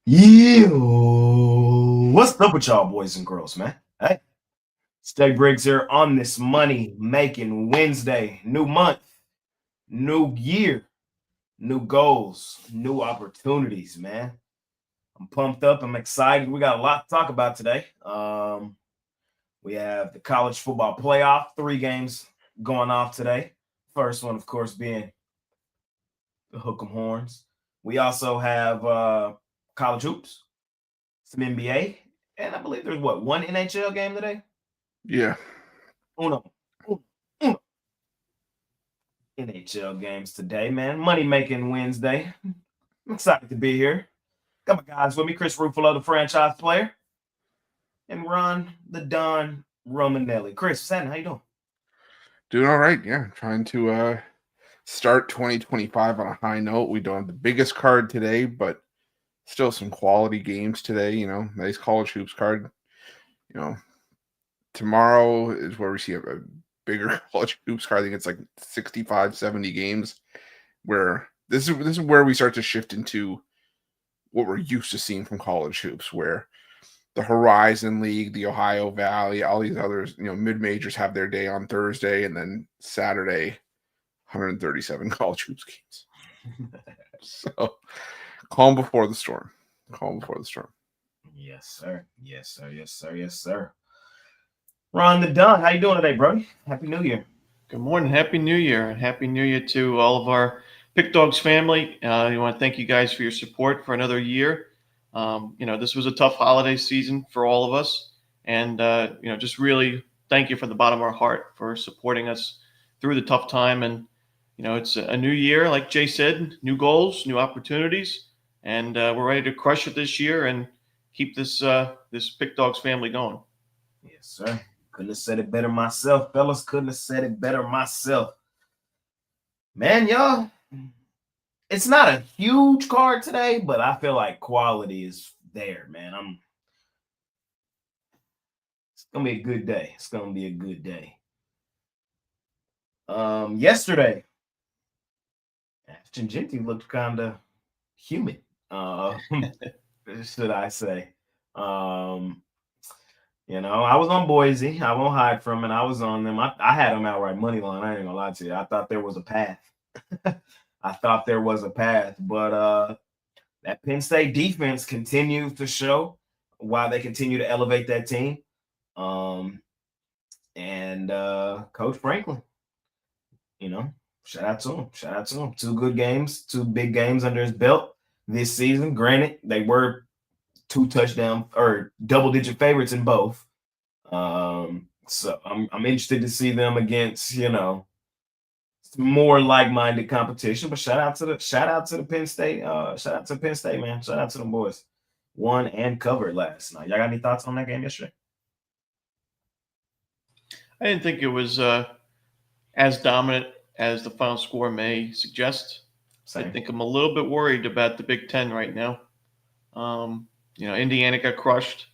Yo, what's up with y'all boys and girls, man? Hey, Stay Briggs here on this money making Wednesday. New month, new year, new goals, new opportunities, man. I'm pumped up. I'm excited. We got a lot to talk about today. We have the college football playoff, 3 games going off today. First one, of course, being the Hook'em Horns. We also have college hoops, some NBA, and I believe there's one NHL game today? Yeah. Uno. Uno. NHL games today, man. Money making Wednesday. I'm excited to be here. Got my guys with me, Chris Ruffalo, the franchise player, and Ron the Don Romanelli. Chris, Satan, how you doing? Doing all right. Yeah. Trying to start 2025 on a high note. We don't have the biggest card today, but still some quality games today. Nice college hoops card. You know, Tomorrow is where we see a bigger college hoops card. I think it's like 65, 70 games where this is where we start to shift into what we're used to seeing from college hoops, where the Horizon League, the Ohio Valley, all these others, mid majors have their day on Thursday, and then Saturday, 137 college hoops games. So calm before the storm. Calm before the storm. Yes, sir. Yes, sir. Yes, sir. Yes, sir. Ron the Don, how you doing today, bro? Happy New Year. Good morning. Happy New Year. And Happy New Year to all of our Pick Dogs family. I want to thank you guys for your support for another year. This was a tough holiday season for all of us. And, just really thank you from the bottom of our heart for supporting us through the tough time. And, it's a new year, like Jay said, new goals, new opportunities. And we're ready to crush it this year and keep this Pick Dogs family going. Yes, sir. Couldn't have said it better myself, fellas. Couldn't have said it better myself. Man, y'all, it's not a huge card today, but I feel like quality is there, man. It's gonna be a good day. It's gonna be a good day. Yesterday, Ashton Genty looked kind of human. Should I say? I was on Boise. I won't hide from it. I was on them. I had them outright money line. I ain't gonna lie to you. I thought there was a path. I thought there was a path, but that Penn State defense continues to show why they continue to elevate that team. And Coach Franklin, shout out to him. Shout out to him. 2 good games, 2 big games under his belt this season. Granted, they were 2 touchdown or double-digit favorites in both. So I'm interested to see them against, more like-minded competition. But shout out to the Penn State. Shout out to Penn State, man. Shout out to them boys. Won and covered last night. Y'all got any thoughts on that game yesterday? I didn't think it was as dominant as the final score may suggest. Same. I think I'm a little bit worried about the Big Ten right now. Indiana got crushed.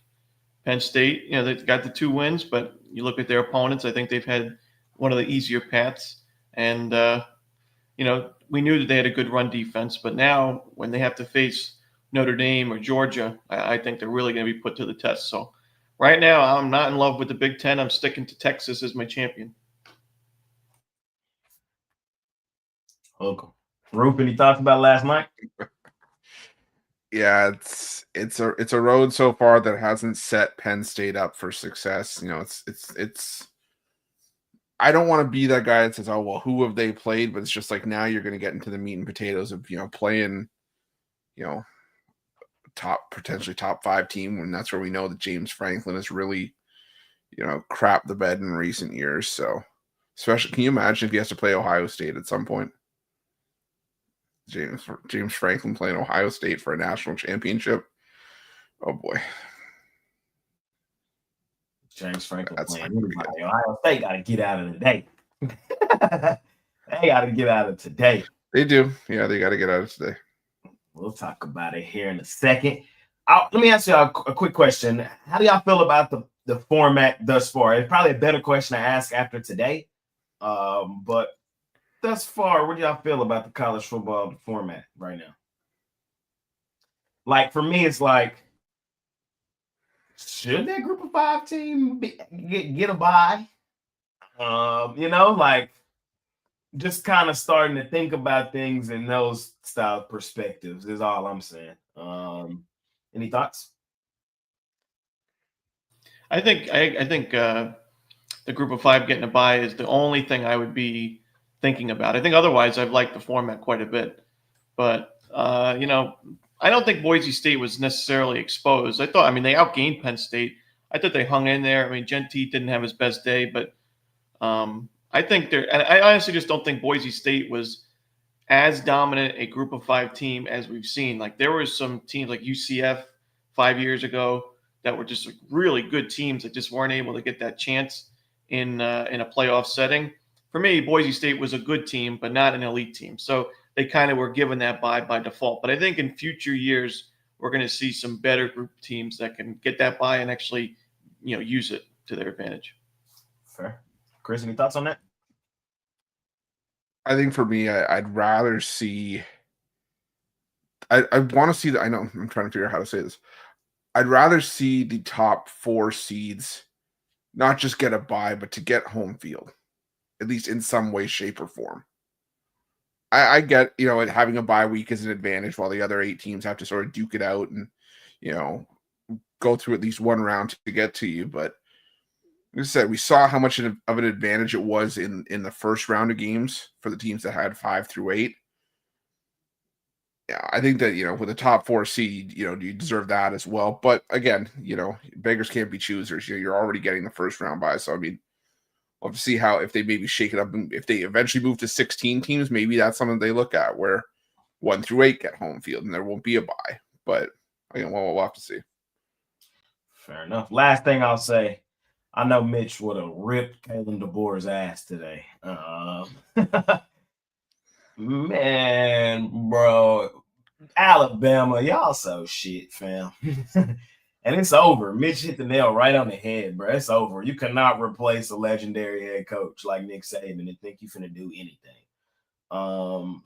Penn State, they've got the 2 wins, but you look at their opponents, I think they've had one of the easier paths. And, we knew that they had a good run defense, but now when they have to face Notre Dame or Georgia, I think they're really going to be put to the test. So right now, I'm not in love with the Big Ten. I'm sticking to Texas as my champion. Okay. Roof, any thoughts about last night? Yeah, it's a road so far that hasn't set Penn State up for success. It's I don't want to be that guy that says, "Oh, well, who have they played?" But it's just like now you're going to get into the meat and potatoes of playing, potentially top 5 team, when that's where we know that James Franklin has really, crapped the bed in recent years. So, especially, can you imagine if he has to play Ohio State at some point? James Franklin playing Ohio State for a national championship. Oh boy. James Franklin playing anybody. Ohio State got to get out of today. They got to get out of today. They do. Yeah, they got to get out of today. We'll talk about it here in a second. Let me ask you a quick question. How do y'all feel about the format thus far? It's probably a better question to ask after today. But thus far, what do y'all feel about the college football format right now? like for me, it's like, should that group of 5 team get a bye? Like just kind of starting to think about things in those style perspectives is all I'm saying. Any thoughts? I think the group of 5 getting a bye is the only thing I would be thinking about. I think otherwise I've liked the format quite a bit, but I don't think Boise State was necessarily exposed. They outgained Penn State. I thought they hung in there. I mean, Gentee didn't have his best day, but I think and I honestly just don't think Boise State was as dominant a group of 5 team as we've seen. Like there were some teams like UCF 5 years ago that were just really good teams that just weren't able to get that chance in a playoff setting. For me, Boise State was a good team, but not an elite team. So they kind of were given that bye by default. But I think in future years, we're going to see some better group teams that can get that bye and actually, use it to their advantage. Fair. Chris, any thoughts on that? I think for me, I'd rather see. I want to see that. I know I'm trying to figure out how to say this. I'd rather see the top 4 seeds not just get a bye, but to get home field, at least in some way, shape, or form. I get, having a bye week is an advantage while the other 8 teams have to sort of duke it out and, go through at least one round to get to you. But like I said, we saw how much of an advantage it was in the first round of games for the teams that had 5 through 8. Yeah, I think that, with the top 4 seed, you deserve that as well. But again, beggars can't be choosers. You're already getting the first round bye. So, I mean, we'll have to see how, if they maybe shake it up, and if they eventually move to 16 teams, maybe that's something they look at where 1 through 8 get home field and there won't be a bye. But again, we'll have to see. Fair enough. Last thing I'll say, I know Mitch would have ripped Kalen DeBoer's ass today. Man, bro, Alabama, y'all so shit, fam. And it's over. Mitch hit the nail right on the head, bro. It's over. You cannot replace a legendary head coach like Nick Saban and think you're finna do anything.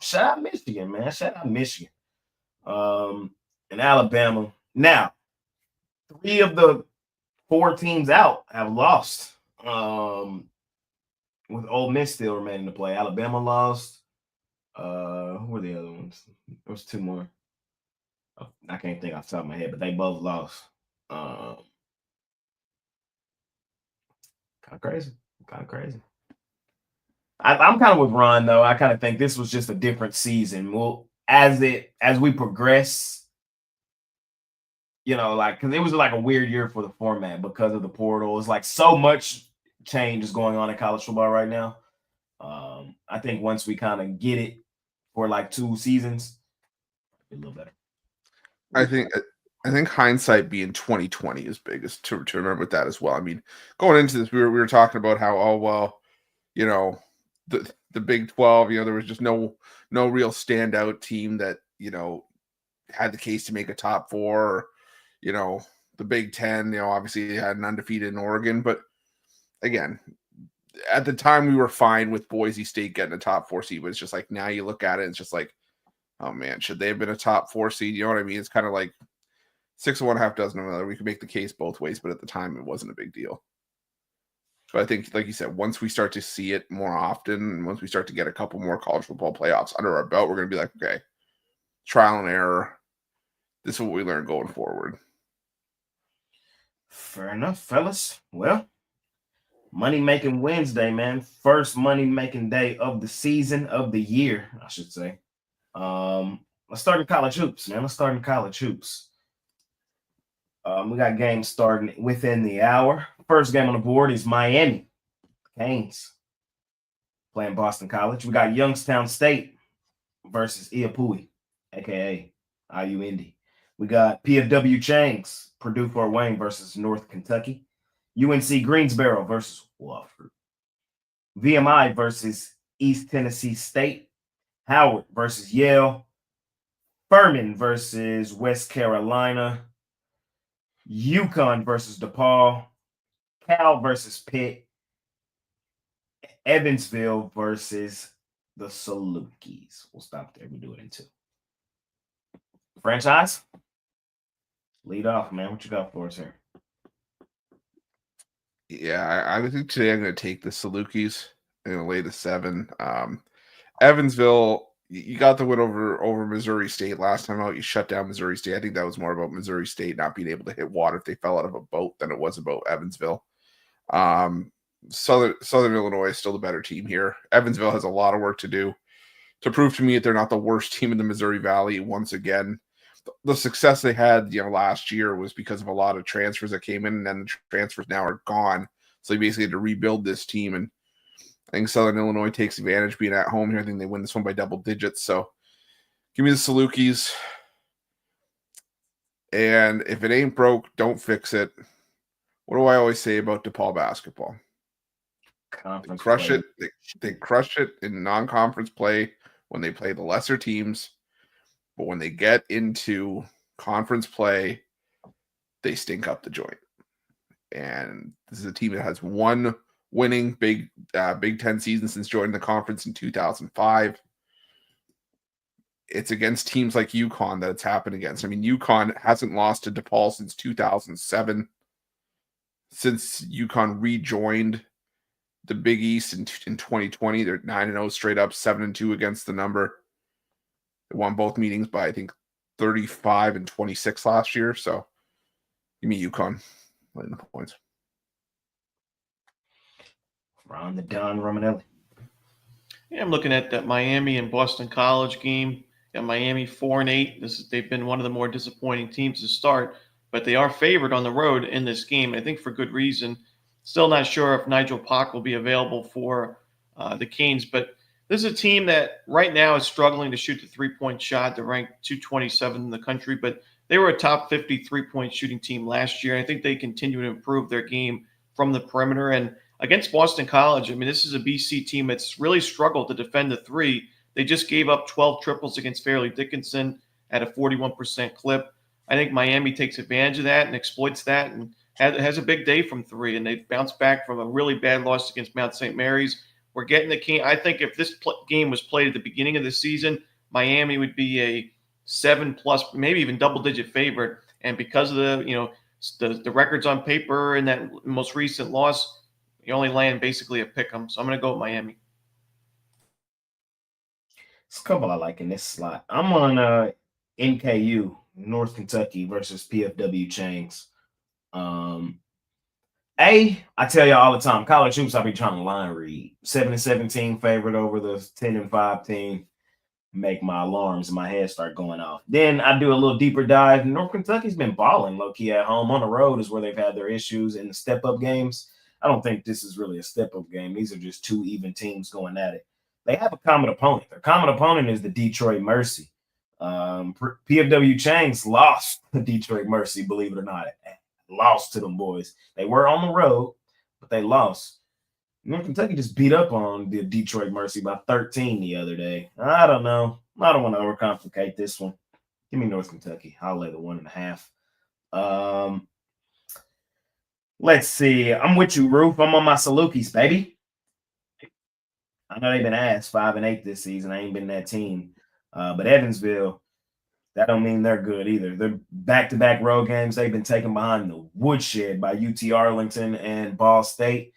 Shout out Michigan, man. Shout out Michigan. And Alabama. Now, 3 of the 4 teams out have lost. With Ole Miss still remaining to play. Alabama lost. Who were the other ones? There was 2 more. I can't think off the top of my head, but they both lost. Kind of crazy. I'm kind of with Ron though. I kind of think this was just a different season. Well, as we progress, because it was like a weird year for the format because of the portal. It's like so much change is going on in college football right now. I think once we kind of get it for like 2 seasons, a little better. I think hindsight being 2020 is big, is to remember with that as well. I mean, going into this, we were talking about how, the Big 12, there was just no real standout team that, had the case to make a top 4, or, the Big 10, obviously had an undefeated in Oregon. But again, at the time we were fine with Boise State getting a top 4 seed, but it's just like, now you look at it, it's just like, oh man, should they have been a top 4 seed? You know what I mean? It's kind of like 6 of one, half dozen of another. We could make the case both ways, but at the time it wasn't a big deal. But I think, like you said, once we start to see it more often, and once we start to get a couple more college football playoffs under our belt, we're going to be like, okay, trial and error. This is what we learn going forward. Fair enough, fellas. Well, money-making Wednesday, man. First money-making day of the season, of the year, I should say. Let's start in college hoops, man. We got games starting within the hour. First game on the board is Miami Canes playing Boston College. We got Youngstown State versus Iapui, aka IU Indy. We got PFW Changs, Purdue Fort Wayne versus North Kentucky. UNC Greensboro versus Wofford. VMI versus East Tennessee State. Howard versus Yale. Furman versus West Carolina. UConn versus DePaul. Cal versus Pitt. Evansville versus the Salukis. We'll stop there. We'll do it in 2. Franchise? Lead off, man. What you got for us here? Yeah, I think today I'm going to take the Salukis. I'm going to lay the 7. Evansville, you got the win over Missouri State last time out. You shut down Missouri State. I think that was more about Missouri State not being able to hit water if they fell out of a boat than it was about Evansville. Southern Illinois is still the better team here. Evansville has a lot of work to do to prove to me that they're not the worst team in the Missouri Valley once again. The success they had, last year was because of a lot of transfers that came in, and then the transfers now are gone. So they basically had to rebuild this team, and I think Southern Illinois takes advantage being at home here. I think they win this one by double digits. So give me the Salukis. And if it ain't broke, don't fix it. What do I always say about DePaul basketball? They crush it. They crush it in non-conference play when they play the lesser teams. But when they get into conference play, they stink up the joint. And this is a team that has one winning Big Ten season since joining the conference in 2005. It's against teams like UConn that it's happened against. I mean, UConn hasn't lost to DePaul since 2007. Since UConn rejoined the Big East in 2020, they're 9-0 straight up, 7-2 against the number. They won both meetings by, I think, 35 and 26 last year. So give me UConn letting the points. Ron the Don Romanelli. Yeah, I'm looking at that Miami and Boston College game. Got Miami 4-8. They've been one of the more disappointing teams to start, but they are favored on the road in this game. I think for good reason. Still not sure if Nigel Pack will be available for the Canes, but this is a team that right now is struggling to shoot the three-point shot. They're ranked 227 in the country, but they were a top 50 three-point shooting team last year. I think they continue to improve their game from the perimeter. And against Boston College, I mean, this is a BC team that's really struggled to defend the three. They just gave up 12 triples against Fairleigh Dickinson at a 41% clip. I think Miami takes advantage of that and exploits that and has a big day from three. And they bounce back from a really bad loss against Mount St. Mary's. We're getting the King. I think if this game was played at the beginning of the season, Miami would be a 7+, maybe even double-digit favorite. And because of the records on paper and that most recent loss, you only land basically a pick 'em. So I'm going to go with Miami. There's a couple I like in this slot. I'm on NKU, North Kentucky versus PFW Chains. I tell you all the time, college hoops, I be trying to line read. 7-17 favorite over the 10-5 team. Make my alarms in my head start going off. Then I do a little deeper dive. North Kentucky's been balling low-key at home. On the road is where they've had their issues in the step-up games. I don't think this is really a step-up game. These are just two even teams going at it. They have a common opponent. Their common opponent is the Detroit Mercy. PFW Chains lost the Detroit Mercy, believe it or not. Lost to them boys. They were on the road, but they lost. North Kentucky just beat up on the Detroit Mercy by 13 the other day. I don't know. I don't want to overcomplicate this one. Give me North Kentucky. I'll lay the 1.5. Let's see. I'm with you, Roof. I'm on my Salukis, baby. I know they've been ass 5-8 this season. I ain't been that team. But Evansville, that don't mean they're good either. They're back-to-back road games. They've been taken behind the woodshed by UT Arlington and Ball State.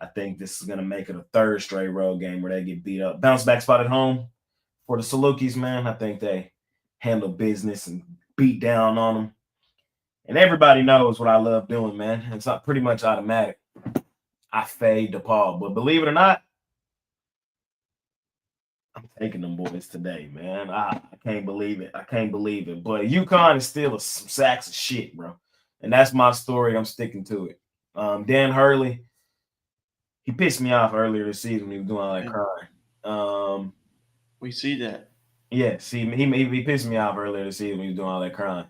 I think this is going to make it a third straight road game where they get beat up. Bounce back spot at home for the Salukis, man. I think they handle business and beat down on them. And everybody knows what I love doing, man. It's not pretty much automatic. I fade DePaul. But believe it or not, I'm taking them boys today, man. I can't believe it. I can't believe it. But UConn is still some sacks of shit, bro. And that's my story. I'm sticking to it. Dan Hurley, he pissed me off earlier this season when he was doing all that crying. We see that. Yeah, see, he pissed me off earlier this season when he was doing all that crying.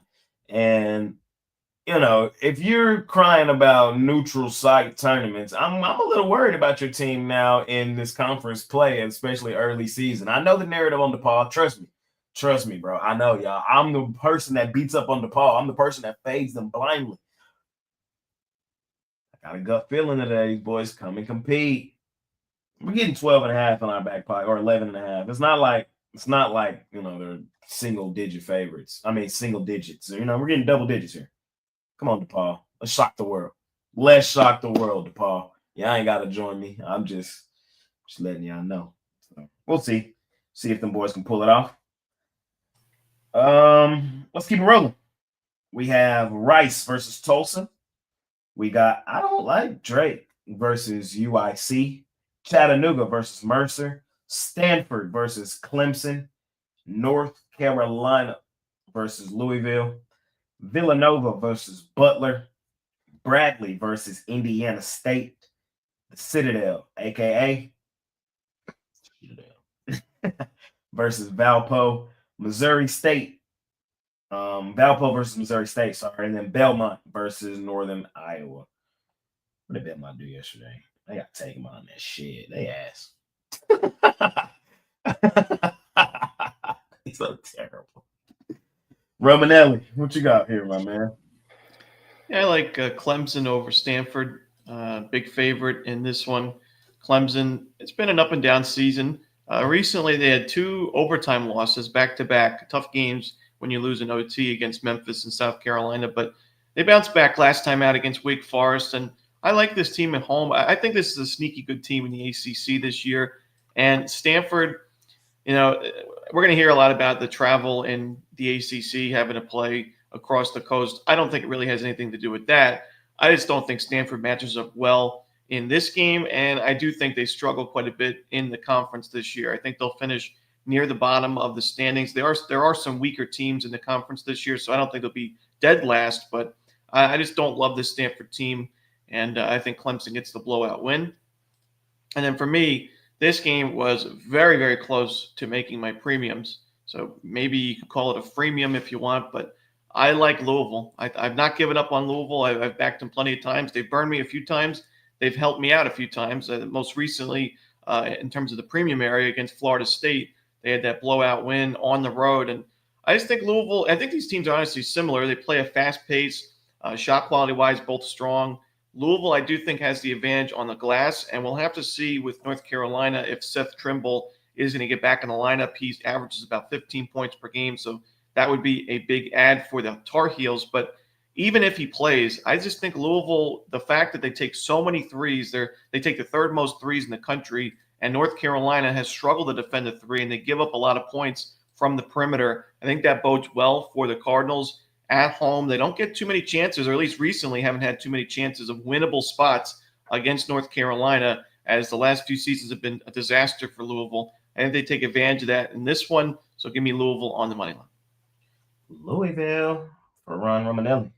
And, if you're crying about neutral site tournaments, I'm a little worried about your team now in this conference play, especially early season. I know the narrative on DePaul. Trust me, bro. I know, y'all. I'm the person that beats up on DePaul. I'm the person that fades them blindly. I got a gut feeling today, these boys come and compete. We're getting 12.5 on our back pocket, or 11.5. It's not like they're single favorites. I mean, single digits. We're getting double digits here. Come on, DePaul. Let's shock the world. Let's shock the world, DePaul. Y'all ain't got to join me. I'm just letting y'all know. So we'll see. See if them boys can pull it off. Let's keep it rolling. We have Rice versus Tulsa. We got I don't like Drake versus UIC. Chattanooga versus Mercer. Stanford versus Clemson. North Carolina versus Louisville. Villanova versus Butler. Bradley versus Indiana State. The Citadel, a.k.a. versus Valpo. Missouri State. Valpo versus Missouri State, sorry. And then Belmont versus Northern Iowa. What did Belmont do yesterday? They got to take them on that shit. They ass. It's so terrible. Romanelli, what you got here, my man? Yeah, I like Clemson over Stanford. Big favorite in this one. Clemson, it's been an up and down season. Recently, they had 2 overtime losses back-to-back. Tough games when you lose an OT against Memphis and South Carolina. But they bounced back last time out against Wake Forest. And I like this team at home. I think this is a sneaky good team in the ACC this year. And Stanford, we're going to hear a lot about the travel in the ACC having to play across the coast. I don't think it really has anything to do with that. I just don't think Stanford matches up well in this game, and I do think they struggle quite a bit in the conference this year. I think they'll finish near the bottom of the standings. There are some weaker teams in the conference this year, so I don't think they'll be dead last, but I just don't love this Stanford team, and I think Clemson gets the blowout win. And then for me, this game was very, very close to making my premiums, so maybe you could call it a freemium if you want, but I like Louisville. I've not given up on Louisville. I've backed them plenty of times. They've burned me a few times. They've helped me out a few times. Most recently, in terms of the premium area against Florida State, they had that blowout win on the road. And I just think Louisville, I think these teams are honestly similar. They play a fast pace, shot quality-wise, both strong. Louisville, I do think, has the advantage on the glass. And we'll have to see with North Carolina if Seth Trimble is going to get back in the lineup. He averages about 15 points per game. So that would be a big add for the Tar Heels. But even if he plays, I just think Louisville, the fact that they take so many threes, they take the 3rd most threes in the country, and North Carolina has struggled to defend the 3, and they give up a lot of points from the perimeter. I think that bodes well for the Cardinals at home. They don't get too many chances, or at least recently haven't had too many chances of winnable spots against North Carolina, as the last few seasons have been a disaster for Louisville. I think they take advantage of that in this one, so give me Louisville on the money line. Louisville for Ron Romanelli.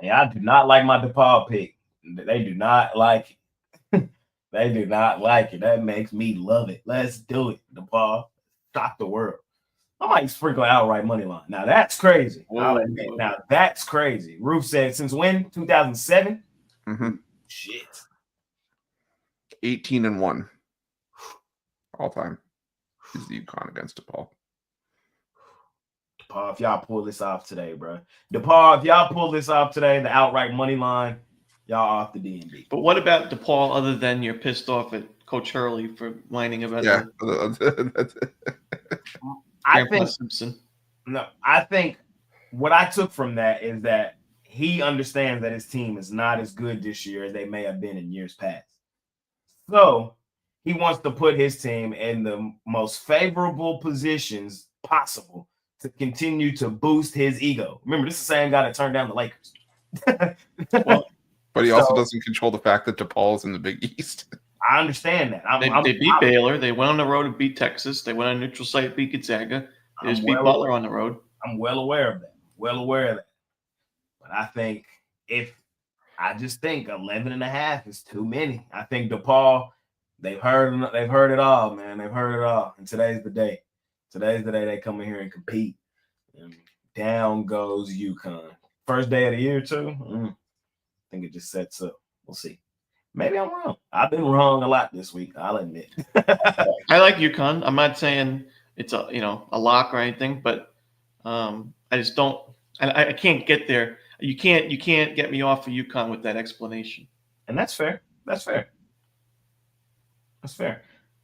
Man, I do not like my DePaul pick. They do not like it. They do not like it. That makes me love it. Let's do it, DePaul. Shock the world. I might sprinkle outright money line. Now, that's crazy. I'll admit. Now, that's crazy. Roof said, since when? 2007? Mm-hmm. Shit. 18-1. All time is the UConn against DePaul. DePaul, if y'all pull this off today, bro. DePaul, if y'all pull this off today, the outright money line, y'all off the DMV. But what about DePaul other than you're pissed off at Coach Hurley for whining about I think what I took from that is that he understands that his team is not as good this year as they may have been in years past. So he wants to put his team in the most favorable positions possible to continue to boost his ego. Remember, this is the same guy that turned down the Lakers. But he also doesn't control the fact that DePaul's in the Big East. I understand that. They beat Baylor. They went on the road and beat Texas. They went on a neutral site, beat Gonzaga. They just beat Butler on the road. I'm well aware of that. But I just think 11.5 is too many. I think DePaul, they've heard it all, man. They've heard it all. And today's the day. Today's the day they come in here and compete. And down goes UConn. First day of the year, too. I think it just sets up. We'll see. Maybe I'm wrong. I've been wrong a lot this week. I'll admit. I like UConn. I'm not saying it's a lock or anything, but I just don't. I can't get there. You can't get me off of UConn with that explanation. And that's fair. That's fair.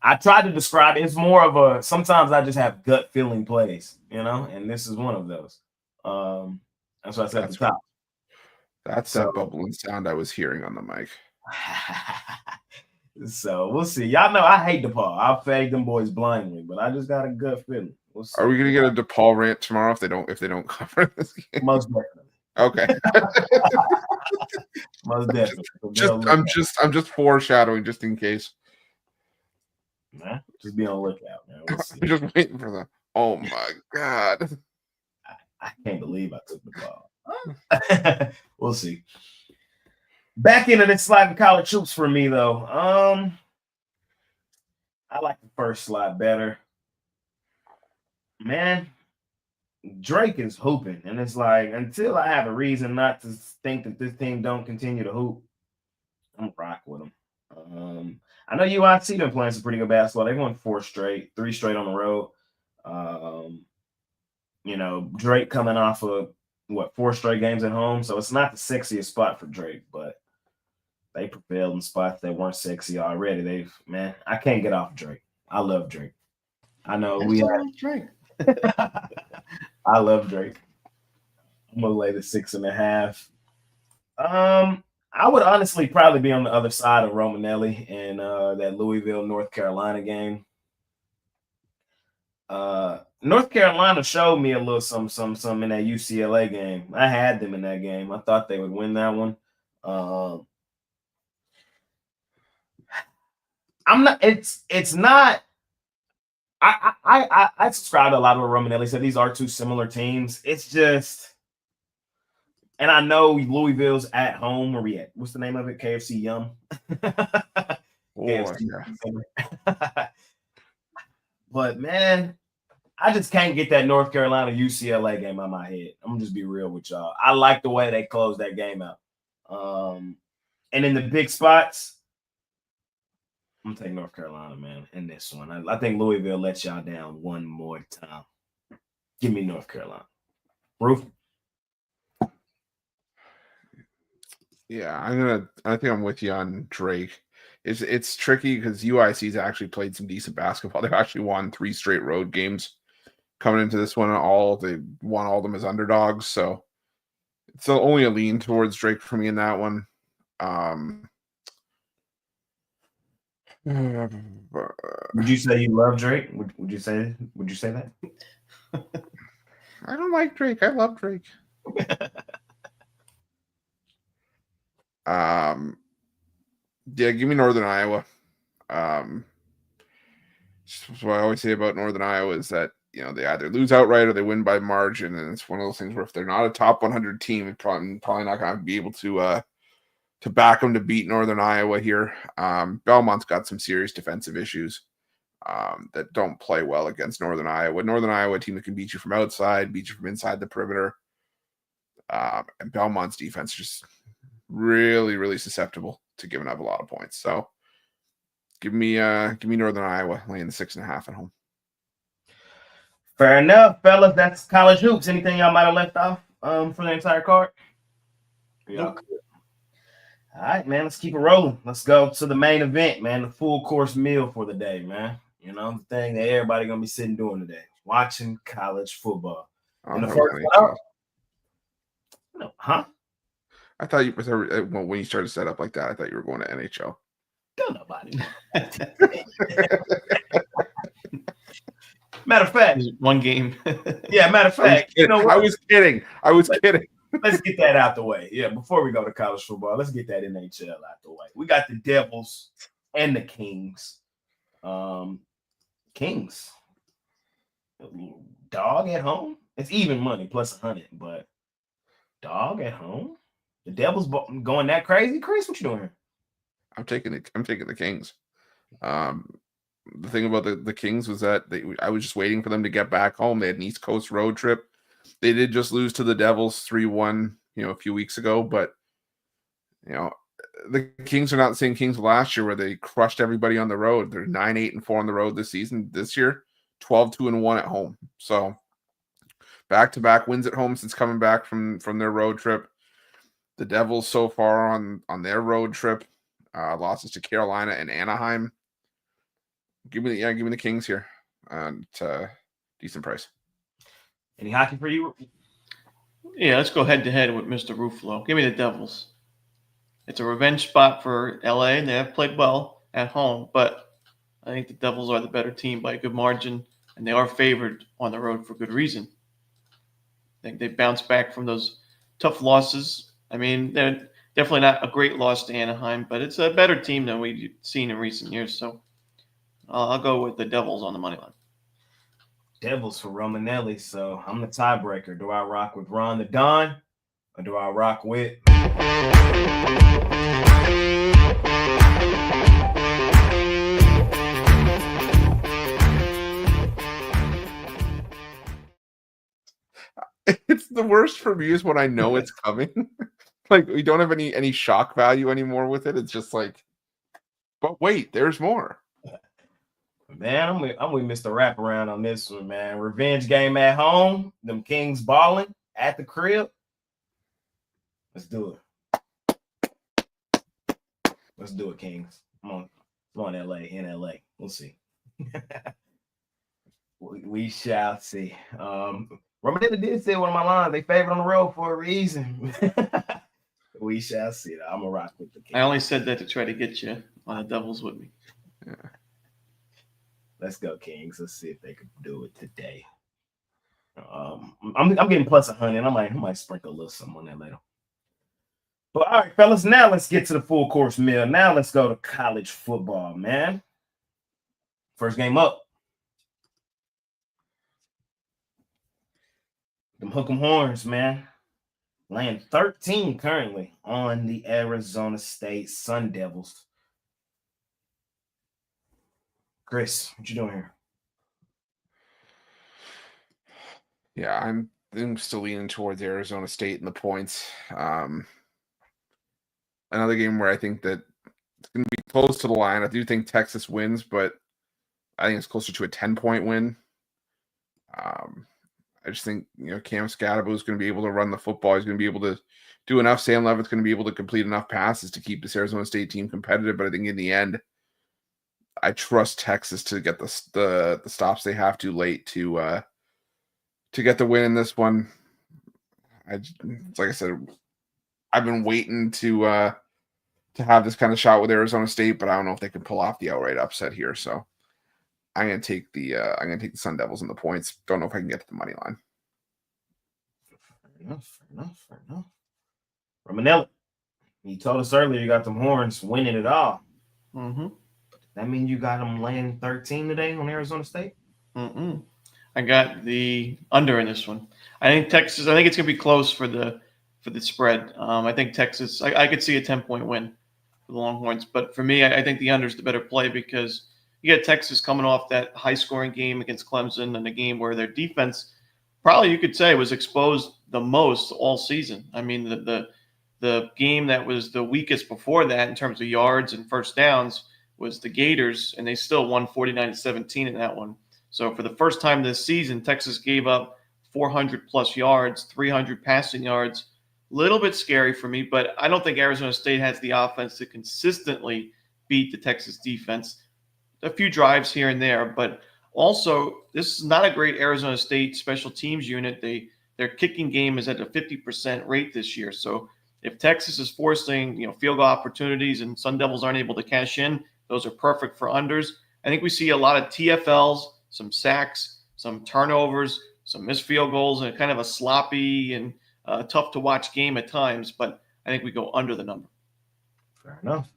I tried to describe it. It's more of a sometimes I just have gut feeling plays, and this is one of those. That's what I said at the top. That's that bubbling sound I was hearing on the mic. So we'll see. Y'all know I hate DePaul. I'll fade them boys blindly, but I just got a gut feeling. We'll see. Are we gonna get a DePaul rant tomorrow if they don't cover this game? Most definitely. Okay. Most definitely. I'm just foreshadowing just in case. Man, just be on the lookout, man. We'll see. I'm just waiting for the. Oh my god! I can't believe I took the ball. We'll see. Back into this slide in college hoops for me though. I like the first slide better. Man, Drake is hooping, and it's like until I have a reason not to think that this team don't continue to hoop, I'm gonna rock with them. I know UIC been playing some pretty good basketball. They've won 3 straight on the road. Drake coming off of 4 straight games at home, so it's not the sexiest spot for Drake, but they prevailed in spots that weren't sexy already. I can't get off Drake. I love Drake. I know Drake. I love Drake. I'm gonna lay the 6.5. I would honestly probably be on the other side of Romanelli in that Louisville, North Carolina game. North Carolina showed me a little some in that UCLA game. I had them in that game. I thought they would win that one. I'm not. It's not. I subscribe to a lot of what Romanelli said. These are 2 similar teams. It's just. And I know Louisville's at home. Where we at? What's the name of it? KFC Yum. KFC. Yeah. But man, I just can't get that North Carolina UCLA game out of my head. I'm gonna just be real with y'all. I like the way they closed that game out. And in the big spots, I'm gonna take North Carolina, man, in this one. I think Louisville lets y'all down one more time. Give me North Carolina. Roof. Yeah, I think I'm with you on Drake. It's tricky because UIC's actually played some decent basketball. They've actually won 3 straight road games coming into this one. They won all of them as underdogs, so it's only a lean towards Drake for me in that one. Would you say you love Drake? Would you say that? I don't like Drake. I love Drake. Yeah, give me Northern Iowa. What I always say about Northern Iowa is that they either lose outright or they win by margin, and it's one of those things where if they're not a top 100 team, they're probably not going to be able to back them to beat Northern Iowa here. Belmont's got some serious defensive issues that don't play well against Northern Iowa. Northern Iowa, a team that can beat you from outside, beat you from inside the perimeter, and Belmont's defense is just really, really susceptible to giving up a lot of points. So give me Northern Iowa laying the 6.5 at home. Fair enough, fellas. That's college hoops. Anything y'all might have left off for the entire card? Nope. All right, man. Let's keep it rolling. Let's go to the main event, man. The full course meal for the day, man. The thing that everybody gonna be sitting doing today, watching college football. And the first one up, huh? I thought when you started to set up like that, I thought you were going to NHL. Don't nobody. Matter of fact, one game. Yeah, matter of fact, I was kidding. Let's get that out the way. Yeah, before we go to college football, let's get that NHL out the way. We got the Devils and the Kings. Kings. Dog at home. It's even money plus 100, but dog at home. The Devils going that crazy. Chris, what you doing here? I'm taking the Kings. The thing about the Kings was that I was just waiting for them to get back home. They had an East Coast road trip. They did just lose to the Devils 3-1, a few weeks ago, but the Kings are not the same Kings last year where they crushed everybody on the road. They're 9-8-4 on the road this season. This year, 12-2-1 at home. So back-to-back wins at home since coming back from their road trip. The Devils so far on their road trip, losses to Carolina and Anaheim. Give me the Kings here at decent price. Any hockey for you? Yeah, let's go head to head with Mr. Ruffalo. Give me the Devils. It's a revenge spot for LA, and they have played well at home, but I think the Devils are the better team by a good margin, and they are favored on the road for good reason. I think they bounced back from those tough losses. I mean, they're definitely not a great loss to Anaheim, but it's a better team than we've seen in recent years. So I'll go with the Devils on the money line. Devils for Romanelli. So I'm the tiebreaker. Do I rock with Ron the Don, or do I rock with? It's the worst for me is when I know it's coming. Like we don't have any shock value anymore with it. It's just like, but wait, there's more. Man, I'm with Mr. Wraparound on this one, man. Revenge game at home. Them Kings balling at the crib. Let's do it. Let's do it, Kings. Come on, LA, in LA. We'll see. we shall see. Romanelli did say one of my lines. They favored on the road for a reason. We shall see. I'm gonna rock with the Kings. I only said that to try to get you on the Devils with me. Yeah. Let's go, Kings. Let's see if they can do it today. I'm getting plus 100. I might sprinkle a little something on that later. But all right, fellas. Now let's get to the full course meal. Now let's go to college football, man. First game up. Them hook 'em horns, man. Laying 13 currently on the Arizona State Sun Devils. Chris, what you doing here? Yeah, I'm still leaning towards Arizona State in the points. Another game where I think that it's going to be close to the line. I do think Texas wins, but I think it's closer to a 10-point win. I just think, Cam Scatterbo is going to be able to run the football. He's going to be able to do enough. Sam Levitt's going to be able to complete enough passes to keep this Arizona State team competitive. But I think in the end, I trust Texas to get the stops they have to late to get the win in this one. Like I said, I've been waiting to have this kind of shot with Arizona State, but I don't know if they can pull off the outright upset here. So I'm gonna take the Sun Devils in the points. Don't know if I can get to the money line. Fair enough. Romanelli, you told us earlier you got them horns winning it all. Mm-hmm. That means you got them laying 13 today on Arizona State? I got the under in this one. I think it's going to be close for the spread. I think Texas, I could see a 10-point win for the Longhorns. But for me, I think the under is the better play because you get Texas coming off that high-scoring game against Clemson and a game where their defense probably, you could say, was exposed the most all season. I mean, the game that was the weakest before that in terms of yards and first downs was the Gators, and they still won 49-17 in that one. So for the first time this season, Texas gave up 400-plus yards, 300 passing yards. A little bit scary for me, but I don't think Arizona State has the offense to consistently beat the Texas defense. A few drives here and there, but also this is not a great Arizona State special teams unit. Their kicking game is at a 50% rate this year. So if Texas is forcing field goal opportunities and Sun Devils aren't able to cash in, those are perfect for unders. I think we see a lot of TFLs, some sacks, some turnovers, some missed field goals, and kind of a sloppy and tough to watch game at times. But I think we go under the number. Fair enough.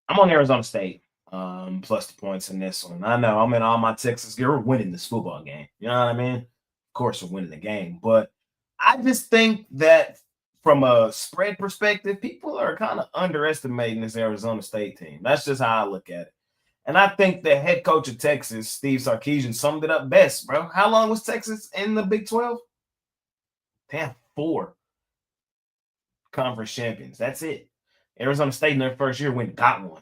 I'm on Arizona State plus the points in this one. I know I'm in all my Texas gear. We're winning this football game. You know what I mean? Of course, we're winning the game. But I just think that from a spread perspective, people are kind of underestimating this Arizona State team. That's just how I look at it. And I think the head coach of Texas, Steve Sarkisian, summed it up best, bro. How long was Texas in the Big 12? They have 4 conference champions. That's it. Arizona State in their first year went and got one.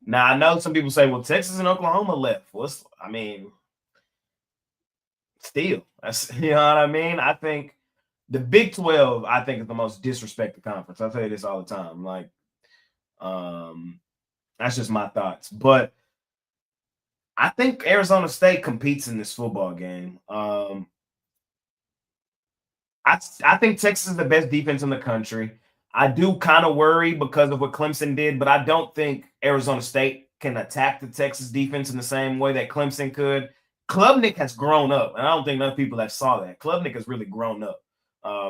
Now, I know some people say, well, Texas and Oklahoma left. Still, that's, you know what I mean? I think the Big 12, is the most disrespected conference. I tell you this all the time. That's just my thoughts. But I think Arizona State competes in this football game. I think Texas is the best defense in the country. I do kind of worry because of what Clemson did, but I don't think Arizona State can attack the Texas defense in the same way that Clemson could. Klubnik has grown up, and I don't think enough people have saw that. Klubnik has really grown up.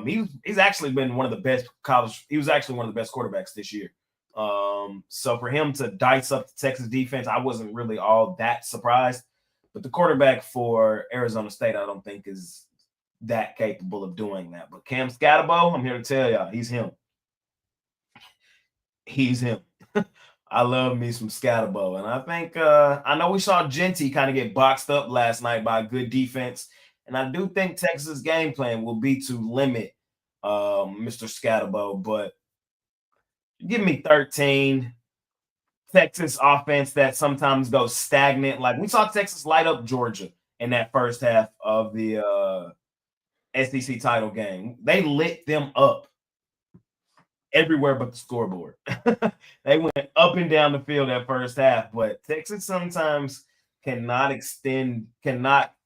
He's actually been one of the best college. He was actually one of the best quarterbacks this year. So for him to dice up the Texas defense, I wasn't really all that surprised. But the quarterback for Arizona State, I don't think is that capable of doing that. But Cam Scatterbo, I'm here to tell y'all, he's him. He's him. I love me some Scatterbo. And I think I know we saw Genty kind of get boxed up last night by a good defense. And I do think Texas' game plan will be to limit Mr. Scatterbo, but give me 13. Texas offense that sometimes goes stagnant. Like we saw Texas light up Georgia in that first half of the SEC title game. They lit them up everywhere but the scoreboard. They went up and down the field that first half, but Texas sometimes cannot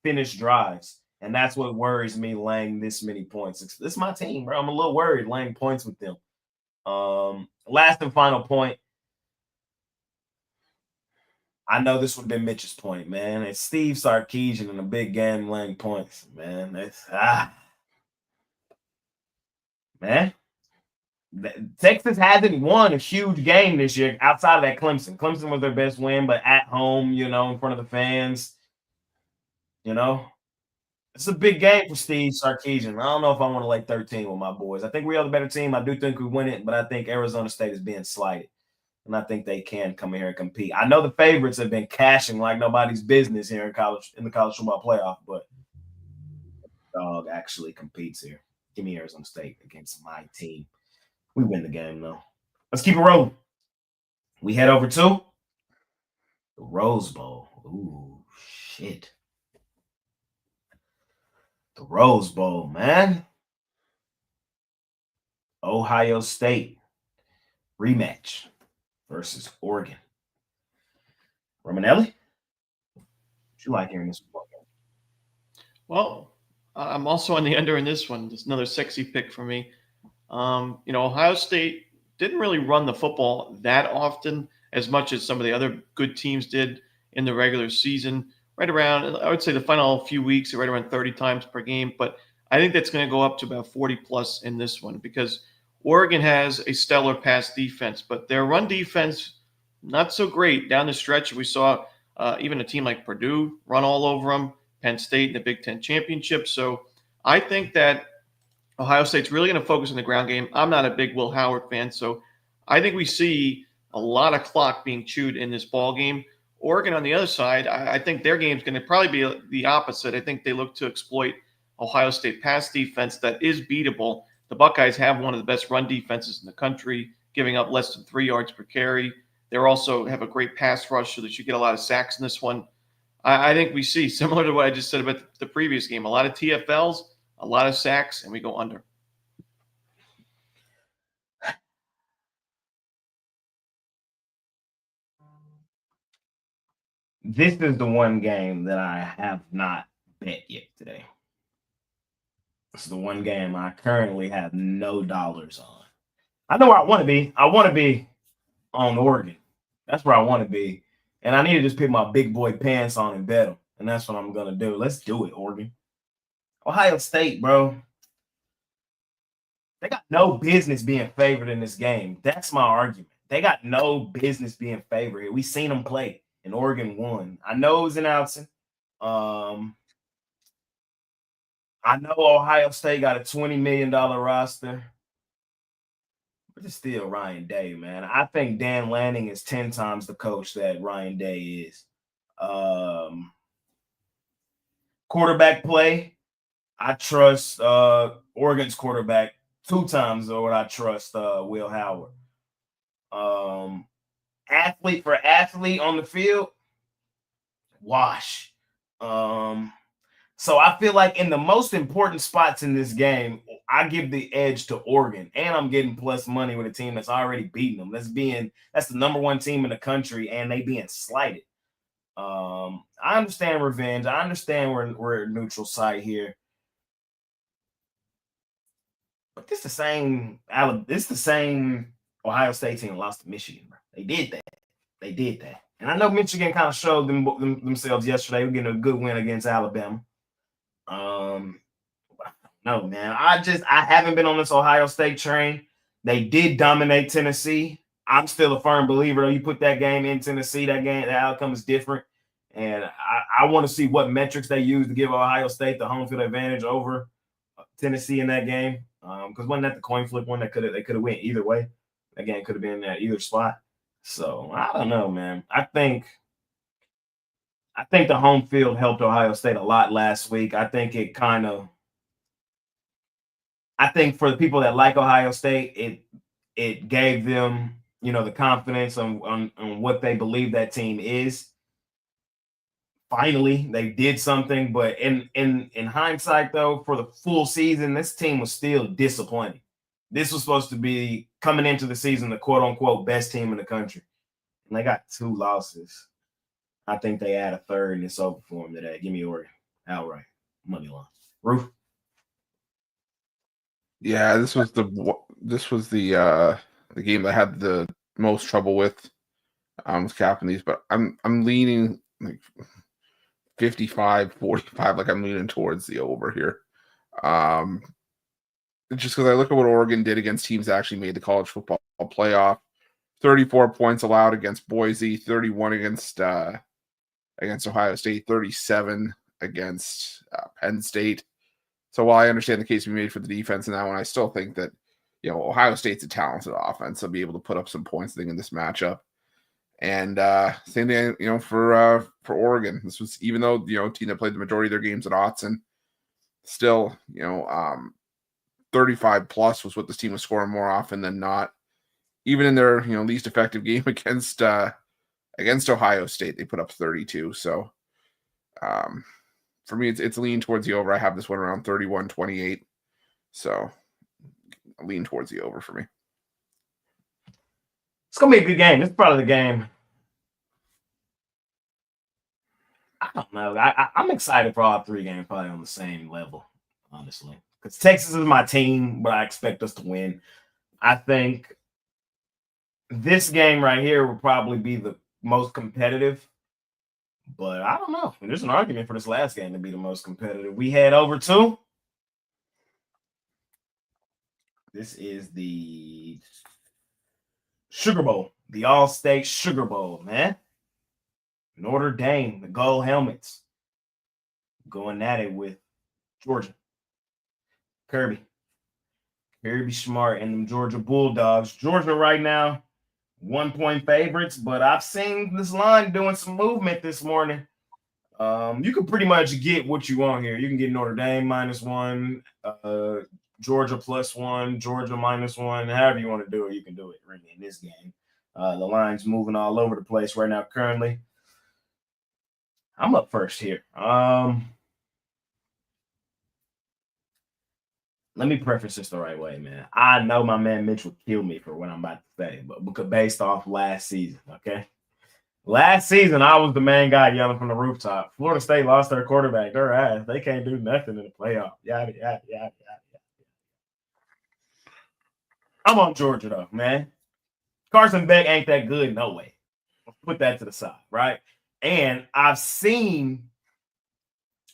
finish drives. And that's what worries me laying this many points. It's my team, bro. I'm a little worried laying points with them. Last and final point. I know this would have been Mitch's point, man. It's Steve Sarkisian in a big game laying points, man. Man. Texas hasn't won a huge game this year outside of that Clemson. Clemson was their best win, but at home, in front of the fans, it's a big game for Steve Sarkisian. I don't know if I want to lay 13 with my boys. I think we are the better team. I do think we win it, but I think Arizona State is being slighted. And I think they can come here and compete. I know the favorites have been cashing like nobody's business here in the college football playoff, but dog actually competes here. Give me Arizona State against my team. We win the game, though. Let's keep it rolling. We head over to the Rose Bowl. Ooh, shit. The Rose Bowl, man. Ohio State rematch versus Oregon. Romanelli, what you like hearing this football game? Well, I'm also on the under in this one. It's another sexy pick for me. Ohio State didn't really run the football that often as much as some of the other good teams did in the regular season. Right around, I would say the final few weeks, right around 30 times per game. But I think that's going to go up to about 40 plus in this one because Oregon has a stellar pass defense, but their run defense, not so great. Down the stretch, we saw even a team like Purdue run all over them, Penn State in the Big Ten championship. So I think that Ohio State's really going to focus on the ground game. I'm not a big Will Howard fan, so I think we see a lot of clock being chewed in this ball game. Oregon on the other side, I think their game's going to probably be the opposite. I think they look to exploit Ohio State pass defense that is beatable. The Buckeyes have one of the best run defenses in the country, giving up less than 3 yards per carry. They also have a great pass rush so that you get a lot of sacks in this one. I think we see, similar to what I just said about the previous game, a lot of TFLs, a lot of sacks, and we go under. This is the one game that I have not bet yet today. This is the one game I currently have no dollars on. I know where I want to be. I want to be on Oregon. That's where I want to be. And I need to just pick my big boy pants on and bet them. And that's what I'm going to do. Let's do it, Oregon. Ohio State, bro. They got no business being favored in this game. That's my argument. They got no business being favored here. We seen them play, and Oregon won. I know it was in Alton. I know Ohio State got a $20 million roster. But it's still Ryan Day, man. I think Dan Lanning is 10 times the coach that Ryan Day is. Quarterback play, I trust Oregon's quarterback 2 times what I trust Will Howard. Athlete for athlete on the field, wash. So I feel like in the most important spots in this game, I give the edge to Oregon, and I'm getting plus money with a team that's already beaten them. That's the number one team in the country, and they being slighted. I understand revenge. I understand we're a neutral site here, but this the same. This the same Ohio State team lost to Michigan, bro. They did that. And I know Michigan kind of showed themselves yesterday. We're getting a good win against Alabama. No, man. I haven't been on this Ohio State train. They did dominate Tennessee. I'm still a firm believer. You put that game in Tennessee, the outcome is different. And I want to see what metrics they use to give Ohio State the home field advantage over Tennessee in that game. Because wasn't that the coin flip one that they could have went either way? That game could have been at either spot. So I don't know, man. I think the home field helped Ohio State a lot last week. I think for the people that like Ohio State, it gave them, the confidence on what they believe that team is. Finally, they did something, but in hindsight, though, for the full season, this team was still disappointing. This was supposed to be coming into the season the quote unquote best team in the country, and they got 2 losses. I think they add a third, and it's over for them today. Give me Oregon outright money line. Roof. Yeah, this was the game I had the most trouble with capping these, but I'm leaning like 55-45, like I'm leaning towards the over here. Just because I look at what Oregon did against teams that actually made the college football playoff. 34 points allowed against Boise, 31 against Ohio State, 37 against Penn State. So while I understand the case we made for the defense in that one, I still think that, Ohio State's a talented offense. They'll be able to put up some points, I think, in this matchup. And same thing, for Oregon. This was, even though, team that played the majority of their games at Autzen, still, 35 plus was what this team was scoring more often than not. Even in their, least effective game against Ohio State, they put up 32. So for me, it's lean towards the over. I have this one around 31-28. So I lean towards the over for me. It's going to be a good game. This is probably the game. I don't know. I'm excited for all 3 games, probably on the same level, honestly. Because Texas is my team, but I expect us to win. I think this game right here will probably be the most competitive. But I don't know. There's an argument for this last game to be the most competitive. We head over to. This is the Sugar Bowl, the All-State Sugar Bowl, man. Notre Dame, the gold helmets, going at it with Georgia. Kirby Smart and them Georgia Bulldogs. Georgia right now, 1-point favorites, but I've seen this line doing some movement this morning. You can pretty much get what you want here. You can get Notre Dame -1, Georgia +1, Georgia -1, however you want to do it, you can do it really in this game. The line's moving all over the place right now currently. I'm up first here. Let me preface this the right way, man. I know my man Mitch will kill me for what I'm about to say, but because based off last season, okay? Last season, I was the main guy yelling from the rooftop. Florida State lost their quarterback. Their ass. They can't do nothing in the playoff. Yada, yada, yada, yada. I'm on Georgia, though, man. Carson Beck ain't that good, no way. Let's put that to the side, right? And I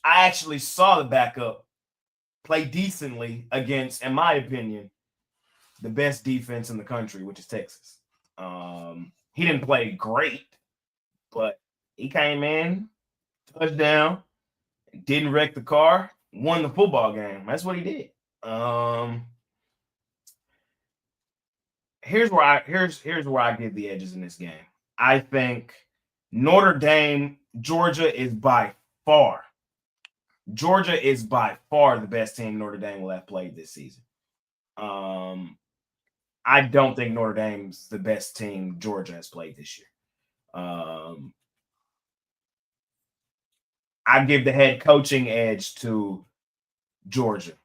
actually saw the backup play decently against, in my opinion, the best defense in the country, which is Texas. He didn't play great, but he came in, touchdown, didn't wreck the car, won the football game. That's what he did. Here's where I give the edges in this game. I think Notre Dame, Georgia is by far the best team Notre Dame will have played this season. I don't think Notre Dame's the best team Georgia has played this year. I give the head coaching edge to Georgia.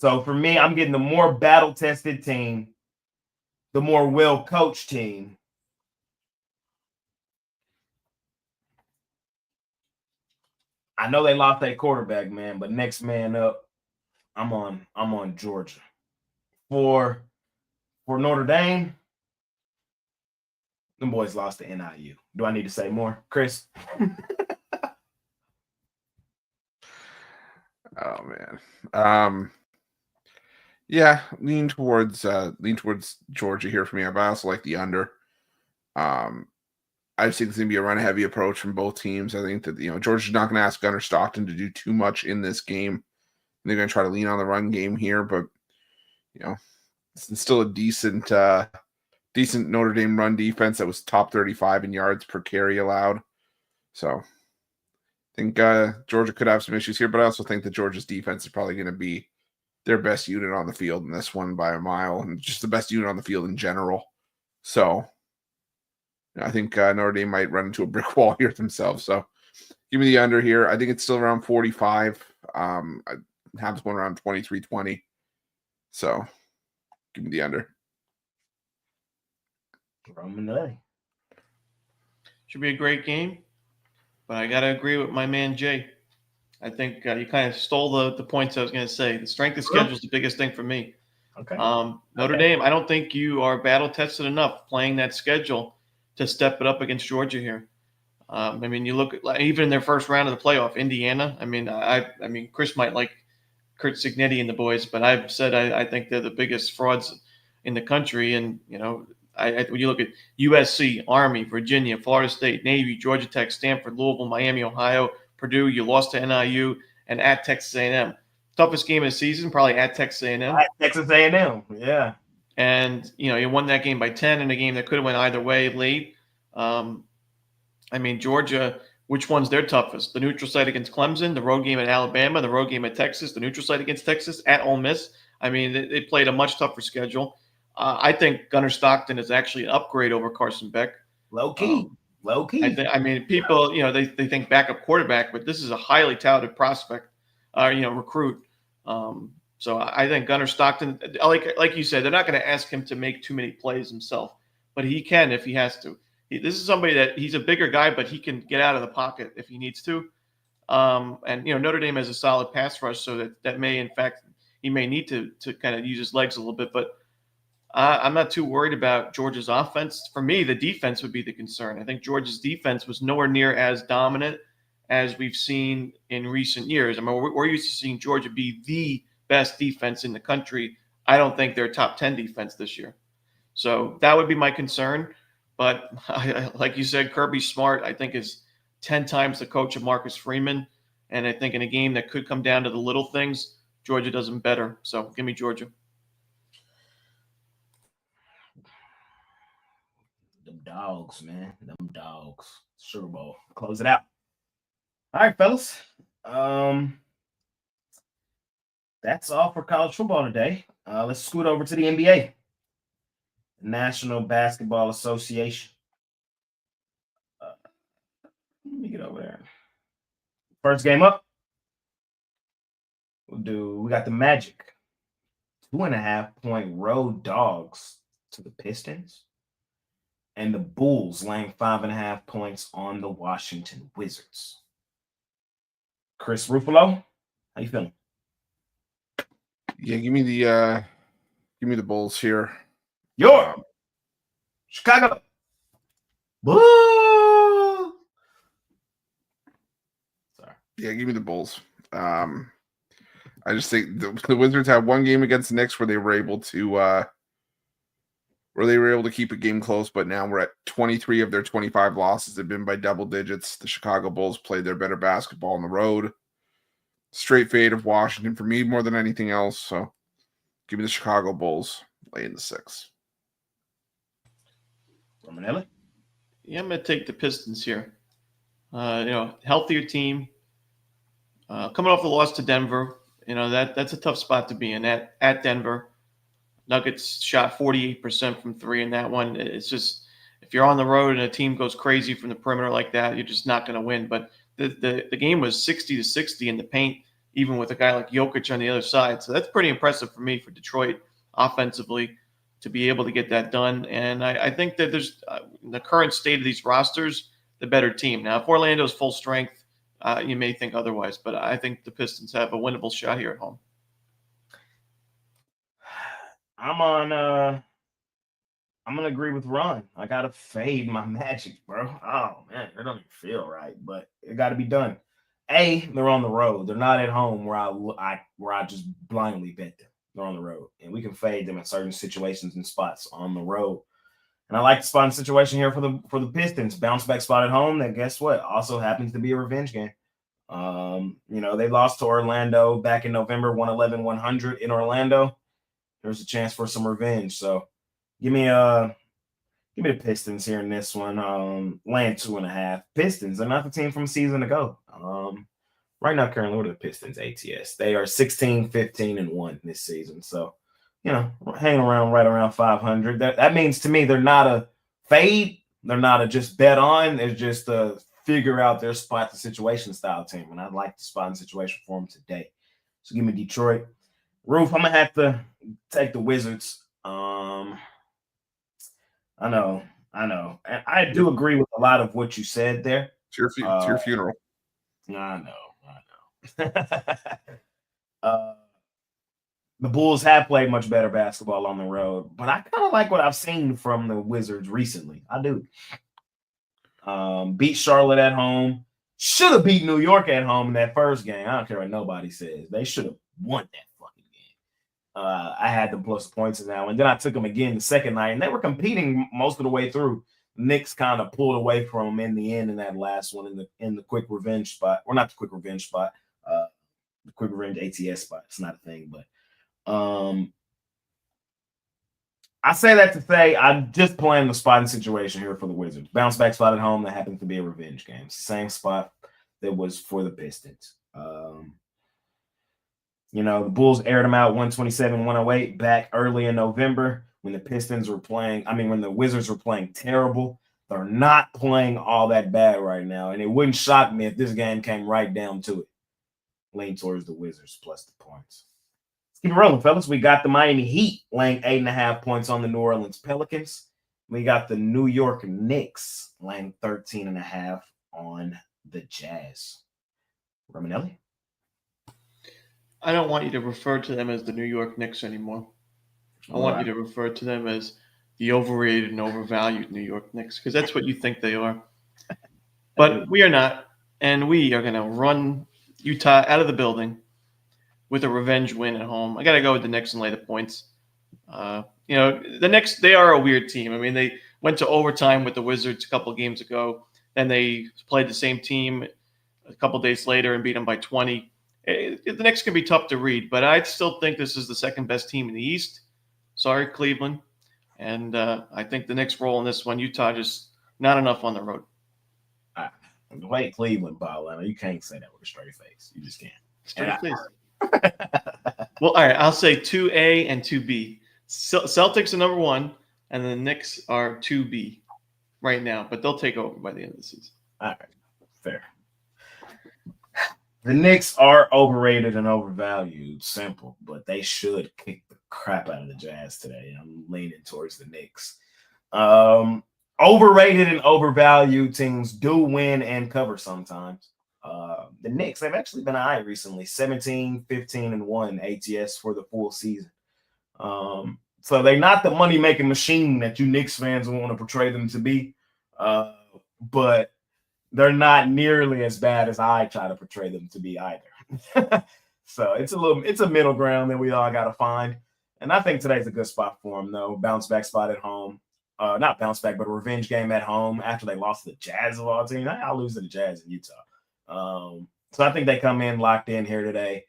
So for me, I'm getting the more battle-tested team, the more well-coached team. I know they lost their quarterback, man, but next man up, I'm on Georgia. For Notre Dame, them boys lost to NIU. Do I need to say more, Chris? Oh man. Yeah, lean towards Georgia here for me. But I also like the under. I think it's gonna be a run heavy approach from both teams. I think that Georgia's not gonna ask Gunnar Stockton to do too much in this game. They're gonna try to lean on the run game here, but it's still a decent Notre Dame run defense that was top 35 in yards per carry allowed. So I think Georgia could have some issues here, but I also think that Georgia's defense is probably going to be their best unit on the field in this one by a mile, and just the best unit on the field in general. So I think Notre Dame might run into a brick wall here themselves. So give me the under here. I think it's still around 45. I have this one around 23-20. So give me the under. Should be a great game, but I got to agree with my man Jay. I think you kind of stole the points I was going to say. The strength of schedule is the biggest thing for me. Okay. Notre Dame, I don't think you are battle tested enough playing that schedule to step it up against Georgia here. I mean, you look at even in their first round of the playoff, Indiana. I mean, Chris might like Kurt Cignetti and the boys, but I've said I think they're the biggest frauds in the country. And when you look at USC, Army, Virginia, Florida State, Navy, Georgia Tech, Stanford, Louisville, Miami, Ohio, Purdue, you lost to NIU, and at Texas A&M. Toughest game of the season, probably at Texas A&M. At Texas A&M, yeah. And you won that game by 10 in a game that could have went either way late. I mean, Georgia, which one's their toughest? The neutral site against Clemson, the road game at Alabama, the road game at Texas, the neutral site against Texas, at Ole Miss. I mean, they played a much tougher schedule. I think Gunnar Stockton is actually an upgrade over Carson Beck. Low key. I mean, people, they think backup quarterback, but this is a highly touted prospect, recruit. So I think Gunnar Stockton, like you said, they're not going to ask him to make too many plays himself, but he can if he has to. This is somebody that he's a bigger guy, but he can get out of the pocket if he needs to. And Notre Dame has a solid pass rush, so that may, in fact, he may need to kind of use his legs a little bit, but I'm not too worried about Georgia's offense. For me, the defense would be the concern. I think Georgia's defense was nowhere near as dominant as we've seen in recent years. I mean, we're used to seeing Georgia be the best defense in the country. I don't think they're a top 10 defense this year. So that would be my concern. But like you said, Kirby Smart, I think, is 10 times the coach of Marcus Freeman. And I think in a game that could come down to the little things, Georgia does them better. So give me Georgia. Them dogs, man. Them dogs. Super Bowl. Close it out. All right, fellas. That's all for college football today. Let's scoot over to the NBA. National Basketball Association. Let me get over there. First game up. We got the Magic. 2.5-point road dogs to the Pistons. And the Bulls laying 5.5 points on the Washington Wizards. Chris Ruffalo, how you feeling? Yeah, give me the Bulls here. Chicago. Boo! Sorry. Yeah, give me the Bulls. I just think the Wizards had one game against the Knicks where they were able to keep a game close, but now we're at 23 of their 25 losses have been by double digits. The Chicago Bulls played their better basketball on the road. Straight fade of Washington for me more than anything else. So give me the Chicago Bulls laying the 6. Romanelli? Yeah, I'm going to take the Pistons here. Healthier team. Coming off the loss to Denver, that's a tough spot to be in at Denver. Nuggets shot 48% from 3 in that one. It's just, if you're on the road and a team goes crazy from the perimeter like that, you're just not going to win. But the game was 60-60 in the paint. even with a guy like Jokic on the other side. So that's pretty impressive for me for Detroit offensively to be able to get that done. And I think that there's in the current state of these rosters, the better team. Now, if Orlando's full strength, you may think otherwise, but I think the Pistons have a winnable shot here at home. I'm gonna agree with Ron. I gotta fade my Magic, bro. Oh man, it don't even feel right, but it got to be done. They're on the road. They're not at home where I just blindly bet them. They're on the road, and we can fade them in certain situations and spots on the road. And I like the spot and situation here for the Pistons. Bounce back spot at home. That, guess what, also happens to be a revenge game. They lost to Orlando back in November, 111-100 in Orlando. There's a chance for some revenge. So give me the Pistons here in this one. Laying 2.5. Pistons are not the team from a season ago. Right now, currently, what are the Pistons ATS? They are 16-15-1 this season. So, hanging around right around 500. That means to me they're not a fade. They're not a just bet on. They're just a figure out their spot the situation style team. And I'd like the spot and situation for them today. So give me Detroit. Roof, I'm going to have to take the Wizards. I know. And I do agree with a lot of what you said there. It's your funeral. I know. The Bulls have played much better basketball on the road, but I kind of like what I've seen from the Wizards recently. I do. Beat Charlotte at home. Should have beat New York at home in that first game. I don't care what nobody says. They should have won that fucking game. I had them plus points in that one. Then I took them again the second night, and they were competing most of the way through. Knicks kind of pulled away from them in the end in that last one in the quick revenge spot. Or not the quick revenge spot. The quick revenge ATS spot. It's not a thing, but I say that to say I'm just playing the spot and situation here for the Wizards. Bounce back spot at home that happens to be a revenge game. It's the same spot that was for the Pistons. The Bulls aired them out 127-108 back early in November when the Pistons were playing. When the Wizards were playing terrible. They're not playing all that bad right now, and it wouldn't shock me if this game came right down to it. Lean towards the Wizards plus the points. Keep it rolling, fellas. We got the Miami Heat laying 8.5 points on the New Orleans Pelicans. We got the New York Knicks laying 13.5 on the Jazz. Romanelli? I don't want you to refer to them as the New York Knicks anymore. I want you to refer to them as the overrated and overvalued New York Knicks, because that's what you think they are. But we are not, and we are going to run Utah out of the building with a revenge win at home. I got to go with the Knicks and lay the points. The Knicks, they are a weird team. They went to overtime with the Wizards a couple of games ago. Then they played the same team a couple of days later and beat them by 20. The Knicks can be tough to read, but I still think this is the second best team in the East. Sorry, Cleveland. And I think the Knicks roll in this one. Utah just not enough on the road. The way Cleveland ball, you can't say that with a straight face. You just can't. Straight face. Well, all right. I'll say 2A and 2B. Celtics are number 1, and the Knicks are 2B right now, but they'll take over by the end of the season. All right. Fair. The Knicks are overrated and overvalued. Simple, but they should kick the crap out of the Jazz today. I'm leaning towards the Knicks. Overrated and overvalued teams do win and cover sometimes. The Knicks, they've actually been high recently, 17-15-1 ATS for the full season. So they're not the money-making machine that you Knicks fans want to portray them to be, but they're not nearly as bad as I try to portray them to be either. So it's a middle ground that we all got to find. And I think today's a good spot for them, though. Bounce back spot at home. Not bounce back, but a revenge game at home after they lost to the Jazz of all teams. I'll lose to the Jazz in Utah. So I think they come in locked in here today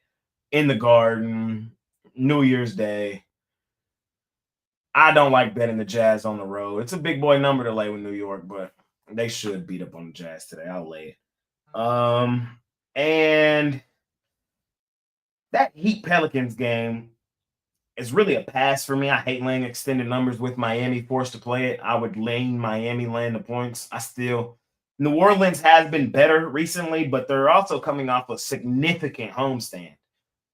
in the Garden, New Year's Day. I don't like betting the Jazz on the road. It's a big boy number to lay with New York, but they should beat up on the Jazz today. I'll lay it. And that Heat Pelicans game is really a pass for me. I hate laying extended numbers with Miami forced to play it. I would lean Miami laying the points. New Orleans has been better recently, but they're also coming off a significant homestand.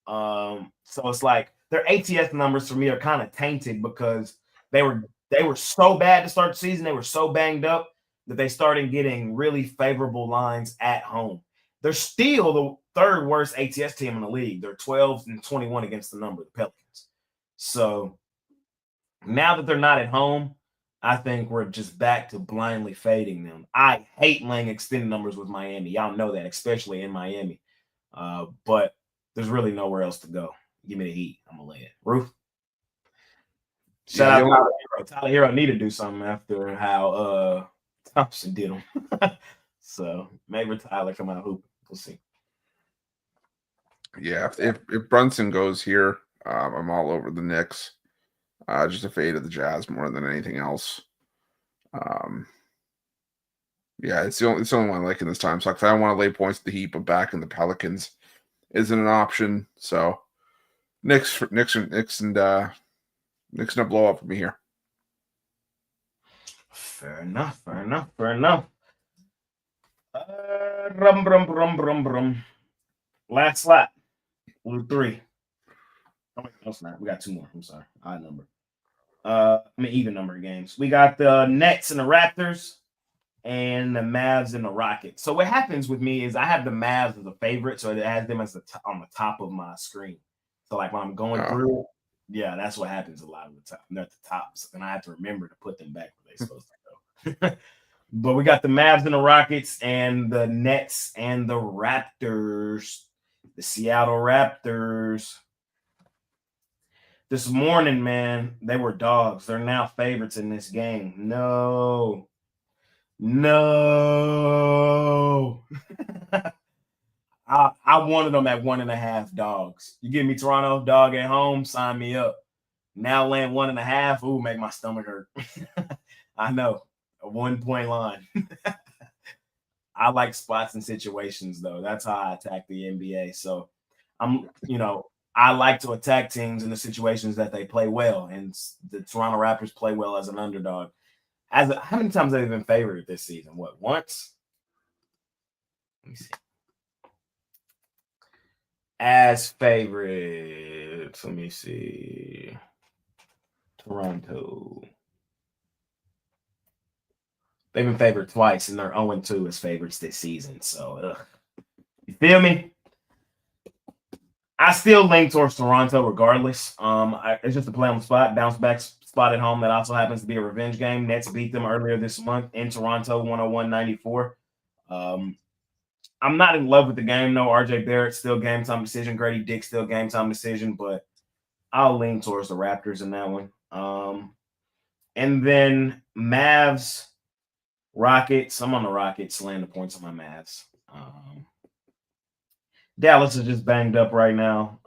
So it's like their ATS numbers for me are kind of tainted because they were so bad to start the season. They were so banged up that they started getting really favorable lines at home. They're still the third worst ATS team in the league. They're 12-21 against the number, the Pelicans. So now that they're not at home, I think we're just back to blindly fading them. I hate laying extended numbers with Miami. Y'all know that, especially in Miami. But there's really nowhere else to go. Give me the Heat. I'm going to lay it. Roof? Shout out Tyler Hero. Tyler Hero need to do something after how Thompson did him. So maybe Tyler come out hooping. We'll see. Yeah, if Brunson goes here, I'm all over the Knicks. Just a fade of the Jazz more than anything else. Yeah, it's the only one I like in this time. So if I don't want to lay points to the Heat, but back in the Pelicans isn't an option. So Knicks and a blow up for me here. Fair enough. Last slot. Blue 3. Oh, wait, no, it's not. We got 2 more. I'm sorry. Odd number. Even number of games. We got the Nets and the Raptors and the Mavs and the Rockets. So what happens with me is I have the Mavs as a favorite, so it has them as on the top of my screen. So like when I'm going through, yeah, that's what happens a lot of the time. They're at the tops, and I have to remember to put them back where they're supposed to go. But we got the Mavs and the Rockets and the Nets and the Raptors, the Seattle Raptors. This morning, man, they were dogs. They're now favorites in this game. No. I wanted them at 1.5 dogs. You give me Toronto dog at home, sign me up. Now laying 1.5, ooh, make my stomach hurt. I know, a 1-point line. I like spots and situations, though. That's how I attack the NBA. So I like to attack teams in the situations that they play well, and the Toronto Raptors play well as an underdog. How many times have they been favored this season? What, once? Let me see. As favorites, let me see. Toronto. They've been favored twice, and they're 0-2 as favorites this season. So, you feel me? I still lean towards Toronto regardless. It's just a play on the spot, bounce back spot at home that also happens to be a revenge game. Nets beat them earlier this month in Toronto, 101-94. I'm not in love with the game, though. RJ Barrett still game time decision. Grady Dick still game time decision, but I'll lean towards the Raptors in that one. And then Mavs, Rockets. I'm on the Rockets, laying the points on my Mavs. Dallas is just banged up right now.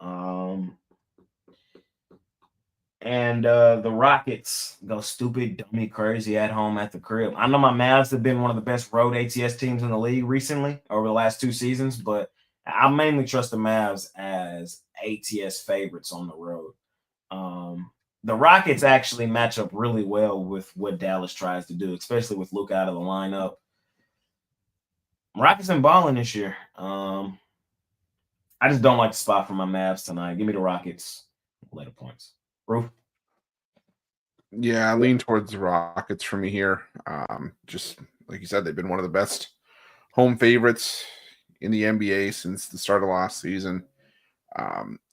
And the Rockets go stupid, dummy, crazy at home at the crib. I know my Mavs have been one of the best road ATS teams in the league recently over the last 2 seasons, but I mainly trust the Mavs as ATS favorites on the road. The Rockets actually match up really well with what Dallas tries to do, especially with Luka out of the lineup. Rockets been balling this year. I just don't like the spot for my Mavs tonight. Give me the Rockets. Later points. Roof? Yeah, I lean towards the Rockets for me here. Just like you said, they've been one of the best home favorites in the NBA since the start of last season.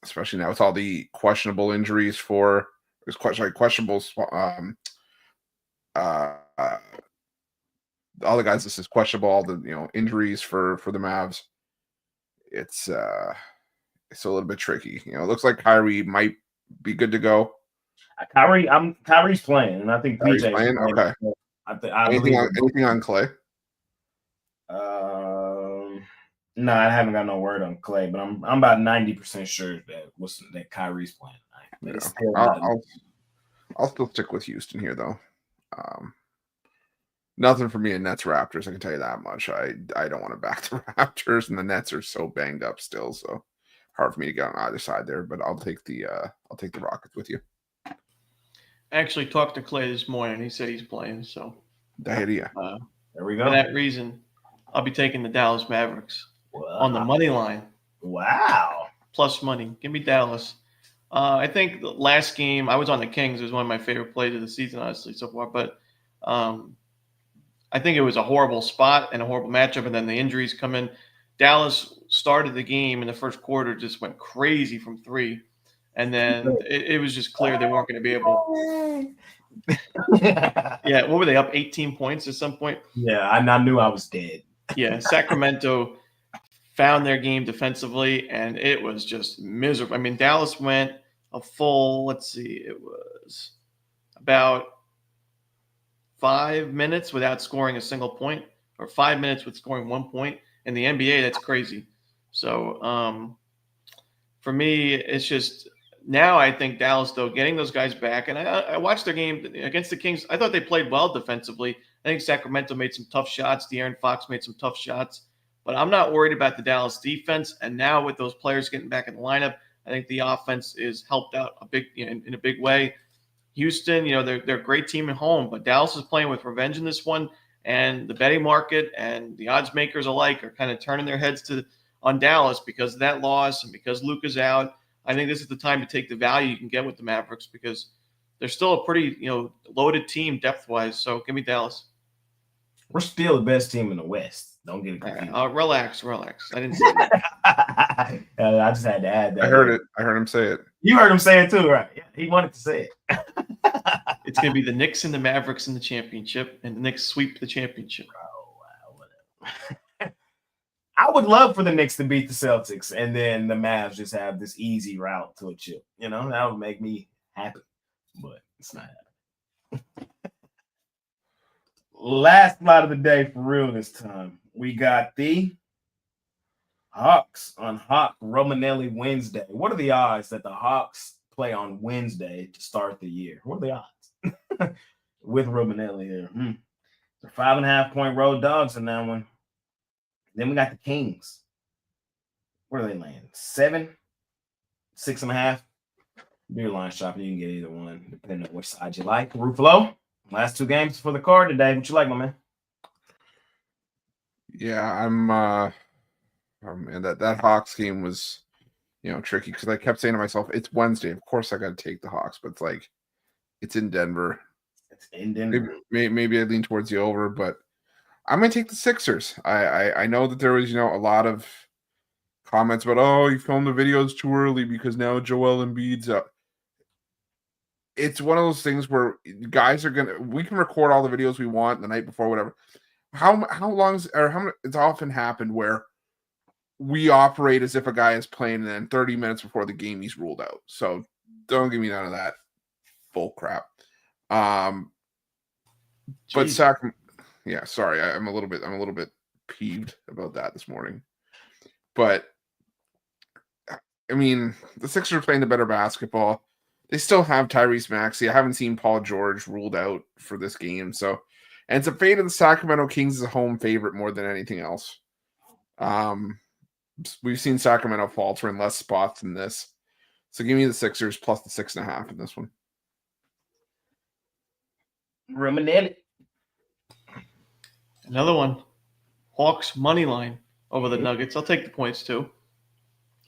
Especially now with all the questionable injuries questionable all the guys this is questionable, all the injuries for the Mavs. It's a little bit tricky. It looks like Kyrie might be good to go. Kyrie's playing, and I think PJ's playing. Okay. Anything on Clay? No, I haven't got no word on Clay, but I'm about 90% sure that Kyrie's playing tonight. Yeah. I'll still stick with Houston here, though. Nothing for me in Nets Raptors. I can tell you that much. I don't want to back the Raptors, and the Nets are so banged up still, so hard for me to get on either side there. But I'll take the Rockets with you. I actually talked to Clay this morning. He said he's playing, so there we go. For that reason, I'll be taking the Dallas Mavericks on the Wow. money line. Wow. Plus money. Give me Dallas. I think the last game, I was on the Kings. It was one of my favorite plays of the season, honestly, so far. But I think it was a horrible spot and a horrible matchup, and then the injuries come in. Dallas started the game in the first quarter, just went crazy from three. And then it was just clear they weren't going to be able. Yeah, what were they, up 18 points at some point? Yeah, I knew I was dead. Yeah, Sacramento found their game defensively, and it was just miserable. I mean, Dallas went a full, let's see, it was about 5 minutes without scoring a single point, or 5 minutes with scoring 1 point. In the NBA, that's crazy. So for me, it's just now I think Dallas, though, getting those guys back, and I watched their game against the Kings. I thought they played well defensively. I think Sacramento made some tough shots. De'Aaron Fox made some tough shots. But I'm not worried about the Dallas defense. And now with those players getting back in the lineup, I think the offense is helped out in a big way. Houston, they're a great team at home, but Dallas is playing with revenge in this one. And the betting market and the odds makers alike are kind of turning their heads on Dallas because of that loss and because Luka's out. I think this is the time to take the value you can get with the Mavericks because they're still a pretty loaded team depth-wise. So give me Dallas. We're still the best team in the West. Don't get it confused. Relax. I didn't say that. I just had to add that. I heard it. I heard him say it. You heard him say it too, right? Yeah, he wanted to say it. It's going to be the Knicks and the Mavericks in the championship, and the Knicks sweep the championship. Oh, wow, whatever. I would love for the Knicks to beat the Celtics, and then the Mavs just have this easy route to a chip. That would make me happy, but it's not happening. Last slide of the day for real this time. We got the Hawks on Hawk Romanelli Wednesday. What are the odds that the Hawks play on Wednesday to start the year? What are the odds with Romanelli there? They're 5.5-point road dogs in that one. Then we got the Kings. Where are they laying? 7, 6.5. Beer line shopping. You can get either one, depending on which side you like. Ruffalo, last 2 games for the card today. What you like, my man? Yeah, I'm. And that Hawks game was, tricky because I kept saying to myself, "It's Wednesday. Of course, I got to take the Hawks." But it's like, it's in Denver. It's in Denver. Maybe I lean towards the over, but I'm gonna take the Sixers. I know that there was a lot of comments about, oh, you filmed the videos too early because now Joel Embiid's up. It's one of those things where guys we can record all the videos we want the night before, whatever. How it's often happened where we operate as if a guy is playing and then 30 minutes before the game he's ruled out. So don't give me none of that bull crap. But yeah, sorry, I'm a little bit peeved about that this morning. But I mean, the Sixers are playing the better basketball. They still have Tyrese Maxey. I haven't seen Paul George ruled out for this game. So, and it's a fate of the Sacramento Kings as a home favorite more than anything else. We've seen Sacramento falter in less spots than this. So give me the Sixers plus the 6.5 in this one. Romanelli. Another one. Hawks money line over the Nuggets. I'll take the points too.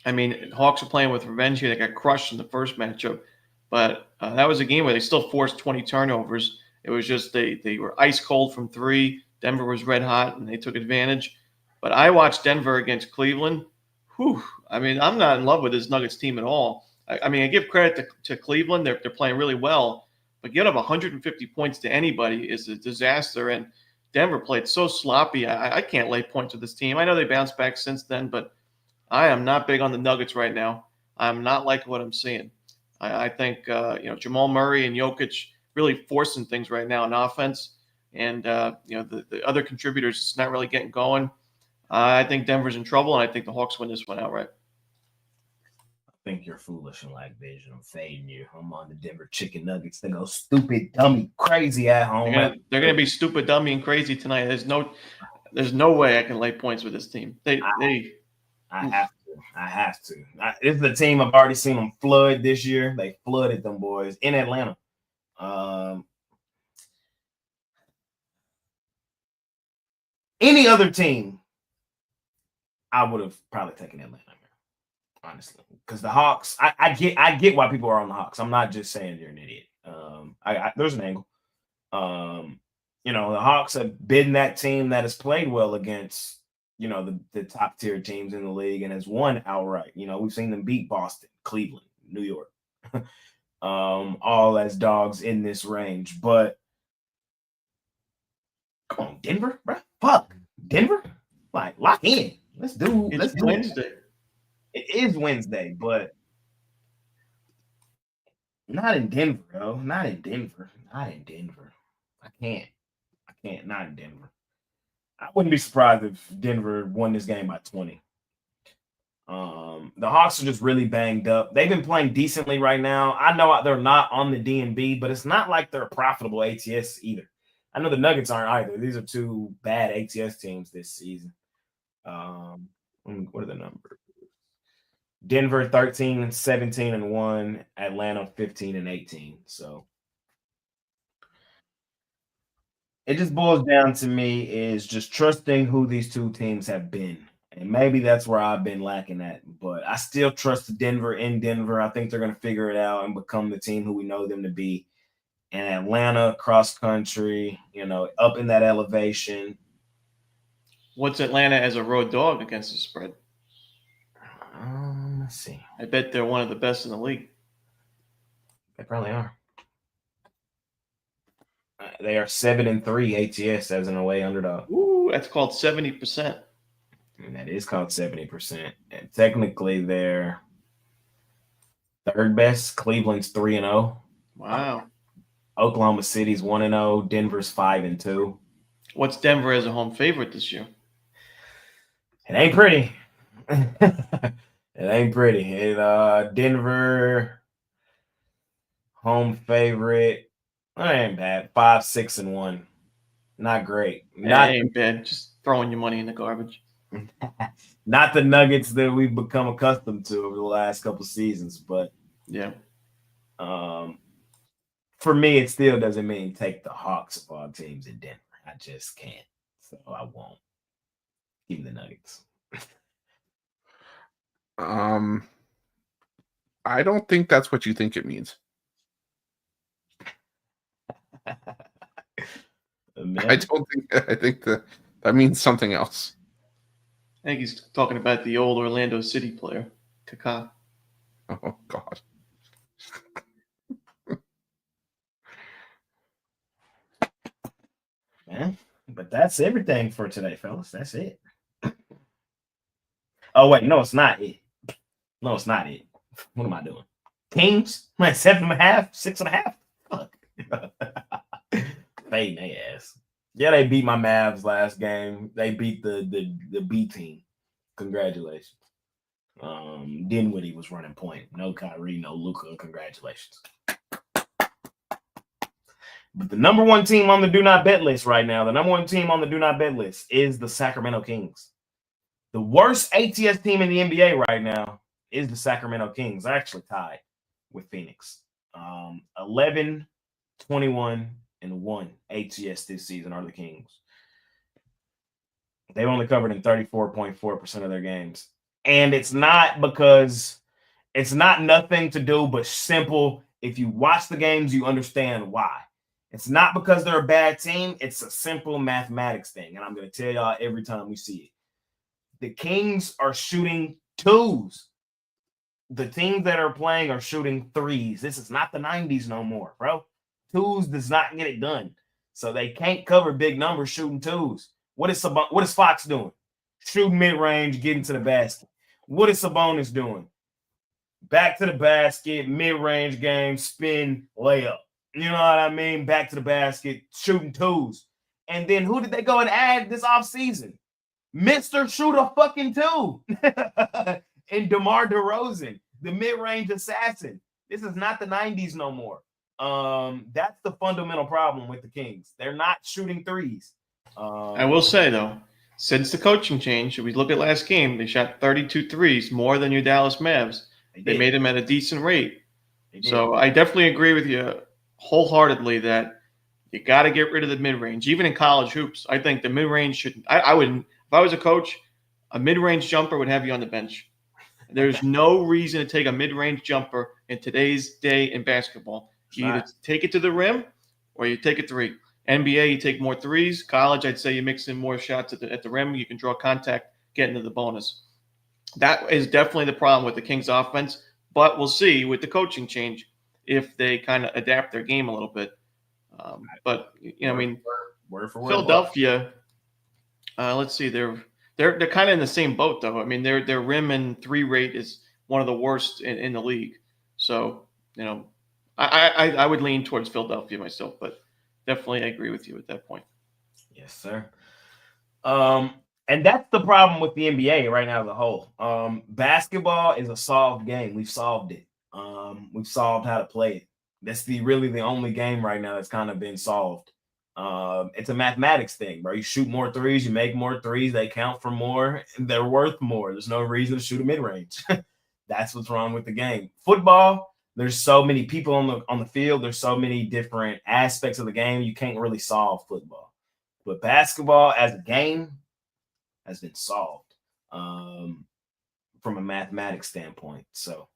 I mean, Hawks are playing with revenge here. They got crushed in the first matchup. But that was a game where they still forced 20 turnovers. It was just they were ice cold from 3. Denver was red hot, and they took advantage. But I watched Denver against Cleveland. Whew. I mean, I'm not in love with this Nuggets team at all. I mean, I give credit to Cleveland. They're playing really well. But giving up 150 points to anybody is a disaster. And Denver played so sloppy. I can't lay points with this team. I know they bounced back since then, but I am not big on the Nuggets right now. I'm not liking what I'm seeing. I think Jamal Murray and Jokic really forcing things right now in offense, and the other contributors it's not really getting going. I think Denver's in trouble, and I think the Hawks win this one outright. I think you're foolish and like vision. I'm fading you. I'm on the Denver Chicken Nuggets. They go stupid, dummy, crazy at home. They're gonna be stupid, dummy, and crazy tonight. There's no way I can lay points with this team. I have to. This is a team I've already seen them flood this year. They flooded them boys in Atlanta. Any other team I would have probably taken Atlanta, honestly, because the Hawks. I get why people are on the Hawks. I'm not just saying you're an idiot. There's an angle. The Hawks have been that team that has played well against the top tier teams in the league and has won outright. We've seen them beat Boston, Cleveland, New York, all as dogs in this range. But come on, Denver, bro. Fuck Denver. Like, lock in. Let's do Wednesday. It is Wednesday, but not in Denver, though. Not in Denver. I can't. Not in Denver. I wouldn't be surprised if Denver won this game by 20. The Hawks are just really banged up. They've been playing decently right now. I know they're not on the D&B, but it's not like they're a profitable ATS either. I know the Nuggets aren't either. These are two bad ATS teams this season. What are the numbers? Denver 13-17-1, Atlanta 15-18. So it just boils down to me is just trusting who these two teams have been. And maybe that's where I've been lacking at. But I still trust Denver in Denver. I think they're going to figure it out and become the team who we know them to be. And Atlanta, cross country, up in that elevation. What's Atlanta as a road dog against the spread? Let's see. I bet they're one of the best in the league. They probably are. They are 7-3 ATS as an away underdog. Ooh, that's called 70%. And that is called 70%. And technically, they're third best. Cleveland's 3-0. Wow. Oklahoma City's 1-0. Denver's 5-2. What's Denver as a home favorite this year? It ain't pretty. It ain't pretty. Denver home favorite. That ain't bad. 5-6-1. Not great. That ain't bad. Just throwing your money in the garbage. Not the Nuggets that we've become accustomed to over the last couple seasons, but yeah. For me, it still doesn't mean take the Hawks of all teams in Denver. I just can't. So I won't. Give me the Nuggets. I don't think that's what you think it means. I think that means something else. I think he's talking about the old Orlando City player, Kaká. Oh, God. Man, but that's everything for today, fellas. That's it. Oh, wait. No, it's not it. No, it's not it. What am I doing? Kings? Like 7.5? 6.5? Fuck. Fading their ass. Yeah, they beat my Mavs last game. They beat the B team. Congratulations. Dinwiddie was running point. No Kyrie, no Luka. Congratulations. But the number one team on the do not bet list right now, the number one team on the do not bet list is the Sacramento Kings. The worst ATS team in the NBA right now is the Sacramento Kings. They're actually tied with Phoenix. 11, 21, and 1 ATS this season are the Kings. They've only covered in 34.4% of their games. And it's not because it's not nothing to do, but simple. If you watch the games, you understand why. It's not because they're a bad team. It's a simple mathematics thing. And I'm going to tell y'all every time we see it. The Kings are shooting twos. The teams that are playing are shooting threes. This is not the 90s no more, bro. Twos does not get it done. So they can't cover big numbers shooting twos. What is Fox doing? Shooting mid-range, getting to the basket. What is Sabonis doing? Back to the basket, mid-range game, spin, layup. You know what I mean? Back to the basket, shooting twos. And then who did they go and add this offseason? Mr. Shooter fucking two. And DeMar DeRozan, the mid-range assassin. This is not the 90s no more. That's the fundamental problem with the Kings. They're not shooting threes. I will say, though, since the coaching change, if we look at last game, they shot 32 threes, more than your Dallas Mavs. They made them at a decent rate. So I definitely agree with you wholeheartedly that you got to get rid of the mid-range. Even in college hoops, I think the mid-range should – I wouldn't – if I was a coach, A mid-range jumper would have you on the bench. There's no reason to take a mid-range jumper in today's day in basketball. You either take it to the rim or you take a three. NBA, you take more threes. College, I'd say you mix in more shots at the rim. You can draw contact, get into the bonus. That is definitely the problem with the Kings offense, but we'll see with the coaching change if they kind of adapt their game a little bit. But I mean, word for word, Philadelphia. Let's see, they're kind of in the same boat though. I mean, their rim and three rate is one of the worst in the league. So I would lean towards Philadelphia myself, but definitely I agree with you at that point. Yes, sir. And that's the problem with the NBA right now as a whole. Basketball is a solved game. We've solved it. We've solved how to play it. That's really the only game right now that's kind of been solved. It's a mathematics thing, bro. You shoot more threes, you make more threes, they count for more, they're worth more. There's no reason to shoot a mid-range. That's what's wrong with the game. Football, there's so many people on the field, there's so many different aspects of the game, you can't really solve football. But basketball as a game has been solved from a mathematics standpoint. So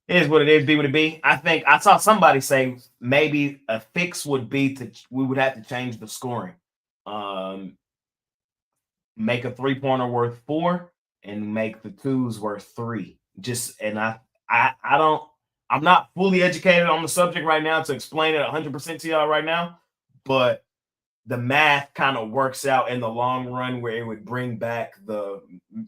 it is what it is, be what it be. I think I saw somebody say maybe a fix would be we would have to change the scoring. Make a 3-pointer worth 4 and make the 2s worth 3. I'm not fully educated on the subject right now to explain it 100% to y'all right now, but the math kind of works out in the long run where it would bring back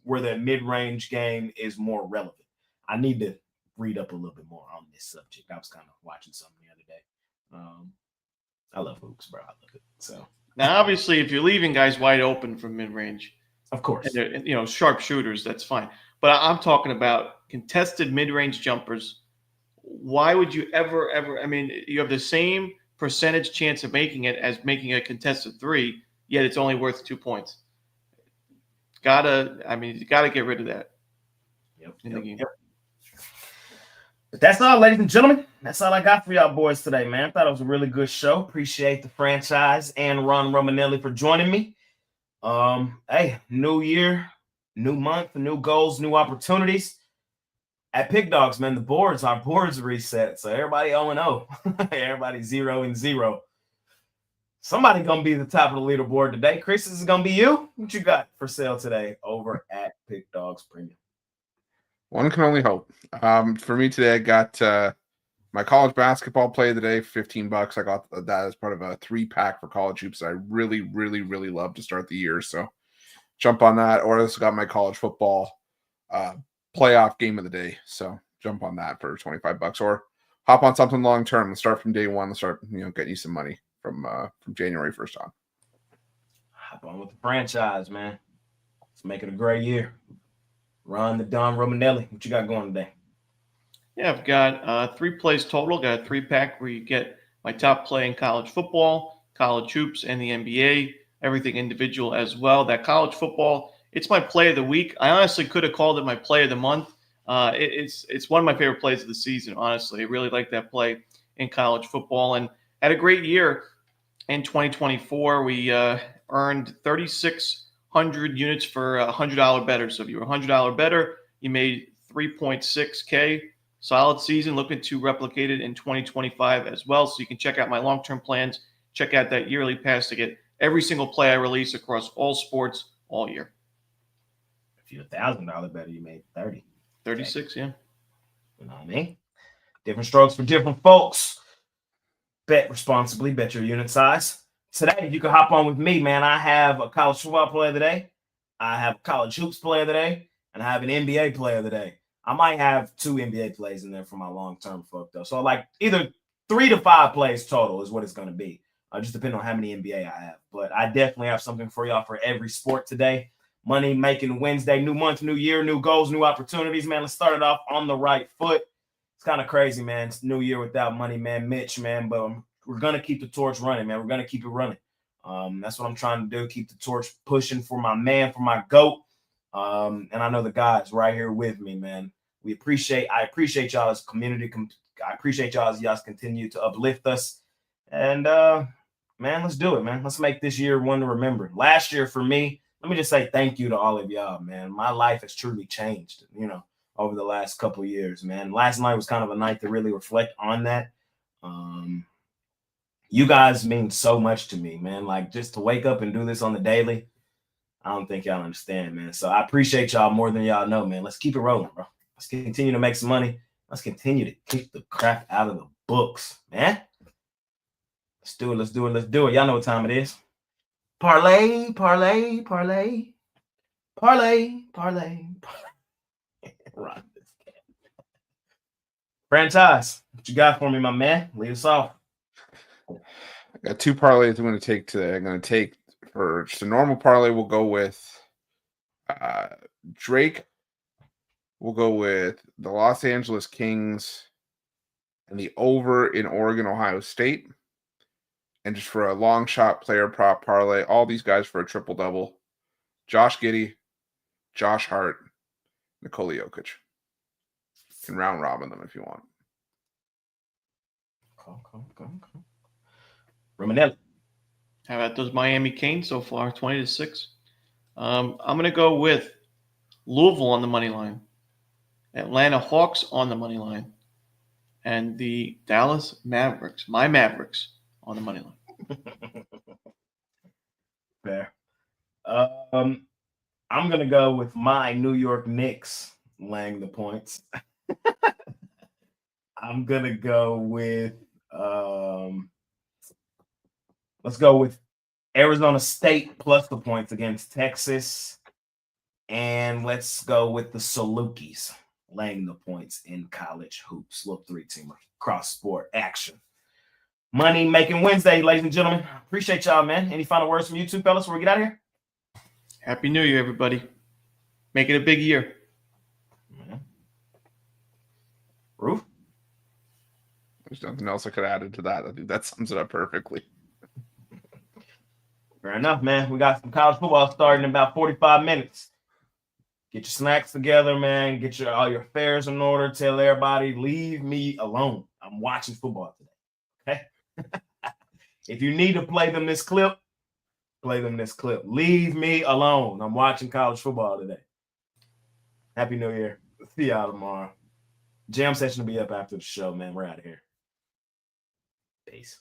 where the mid-range game is more relevant. I need to read up a little bit more on this subject. I was kind of watching something the other day. I love hoops, bro. I love it. So now, obviously, if you're leaving guys wide open from mid-range, of course, and they're, sharp shooters, that's fine. But I'm talking about contested mid-range jumpers. Why would you ever? I mean, you have the same percentage chance of making it as making a contested 3, yet it's only worth 2 points. You gotta get rid of that. Yep. But that's all, ladies and gentlemen. That's all I got for y'all boys today, man. I thought it was a really good show. Appreciate the franchise and Ron Romanelli for joining me. Hey, new year, new month, new goals, new opportunities. At Pick Dogs, man, our boards reset. So everybody 0-0. Everybody 0-0. Somebody gonna be the top of the leaderboard today. Chris, this is gonna be you. What you got for sale today over at Pick Dogs Premium? One can only hope. For me today, I got my college basketball play of the day for $15. I got that as part of a 3-pack for college hoops that I really, really, really love to start the year. So jump on that. Or I also got my college football playoff game of the day. So jump on that for $25 or hop on something long term and start from day one and start getting you some money from January 1st on. Hop on with the franchise, man. Let's make it a great year. Ron the Don Romanelli, what you got going today? Yeah, I've got 3 plays total. Got a 3-pack where you get my top play in college football, college hoops, and the NBA. Everything individual as well. That college football, it's my play of the week. I honestly could have called it my play of the month. It's one of my favorite plays of the season, honestly. I really like that play in college football and had a great year in 2024. We earned 3,600 units for $100 better. So if you were $100 better, you made $3.6K. Solid season. Looking to replicate it in 2025 as well. So you can check out my long-term plans. Check out that yearly pass to get every single play I release across all sports all year. If you're $1,000 better, you made 30. 36, yeah. You know what I mean? Different strokes for different folks. Bet responsibly. Bet your unit size. Today, you can hop on with me, man. I have a college football player of the day. I have a college hoops player of the day. And I have an NBA player of the day. I might have 2 NBA plays in there for my long-term folk, though. So, like, either 3 to 5 plays total is what it's going to be. Just depending on how many NBA I have. But I definitely have something for y'all for every sport today. Money Making Wednesday, new month, new year, new goals, new opportunities, man. Let's start it off on the right foot. It's kind of crazy, man. It's new year without money, man. Mitch, man. But we're going to keep the torch running, man. We're going to keep it running. That's what I'm trying to do. Keep the torch pushing for my man, for my GOAT. And I know the guys right here with me, man. I appreciate y'all as a community. I appreciate y'all as y'all continue to uplift us. And, man, let's do it, man. Let's make this year one to remember. Last year for me, let me just say thank you to all of y'all, man. My life has truly changed, over the last couple of years, man. Last night was kind of a night to really reflect on that. You guys mean so much to me, man. Like, just to wake up and do this on the daily, I don't think y'all understand, man. So I appreciate y'all more than y'all know, man. Let's keep it rolling, bro. Let's continue to make some money. Let's continue to kick the crap out of the books, man. Let's do it. Let's do it. Let's do it. Y'all know what time it is. Parlay, parlay, parlay, parlay, parlay, parlay. Run this game. Franchise, what you got for me, my man? Lead us off. I got 2 parlays I'm going to take today. I'm going to take for just a normal parlay. We'll go with Drake. We'll go with the Los Angeles Kings and the over in Oregon, Ohio State. And just for a long shot player prop parlay, all these guys for a triple-double. Josh Giddey, Josh Hart, Nikola Jokic. You can round robin them if you want. Come. Romanelli. How about those Miami Canes so far, 20-6? I'm going to go with Louisville on the money line, Atlanta Hawks on the money line, and the Dallas Mavericks, my Mavericks, on the money line. Fair. I'm going to go with my New York Knicks laying the points. I'm going to go with let's go with Arizona State plus the points against Texas. And let's go with the Salukis laying the points in college hoops. Little 3-teamer, cross sport action. Money making Wednesday, ladies and gentlemen. Appreciate y'all, man. Any final words from you two, fellas, before we get out of here? Happy New Year, everybody. Make it a big year. Roof? There's nothing else I could add to that. I think that sums it up perfectly. Fair enough, man. We got some college football starting in about 45 minutes. Get your snacks together, man. Get all your affairs in order. Tell everybody, leave me alone. I'm watching football today. Okay? If you need to play them this clip, play them this clip. Leave me alone. I'm watching college football today. Happy New Year. See y'all tomorrow. Jam session will be up after the show, man. We're out of here. Peace.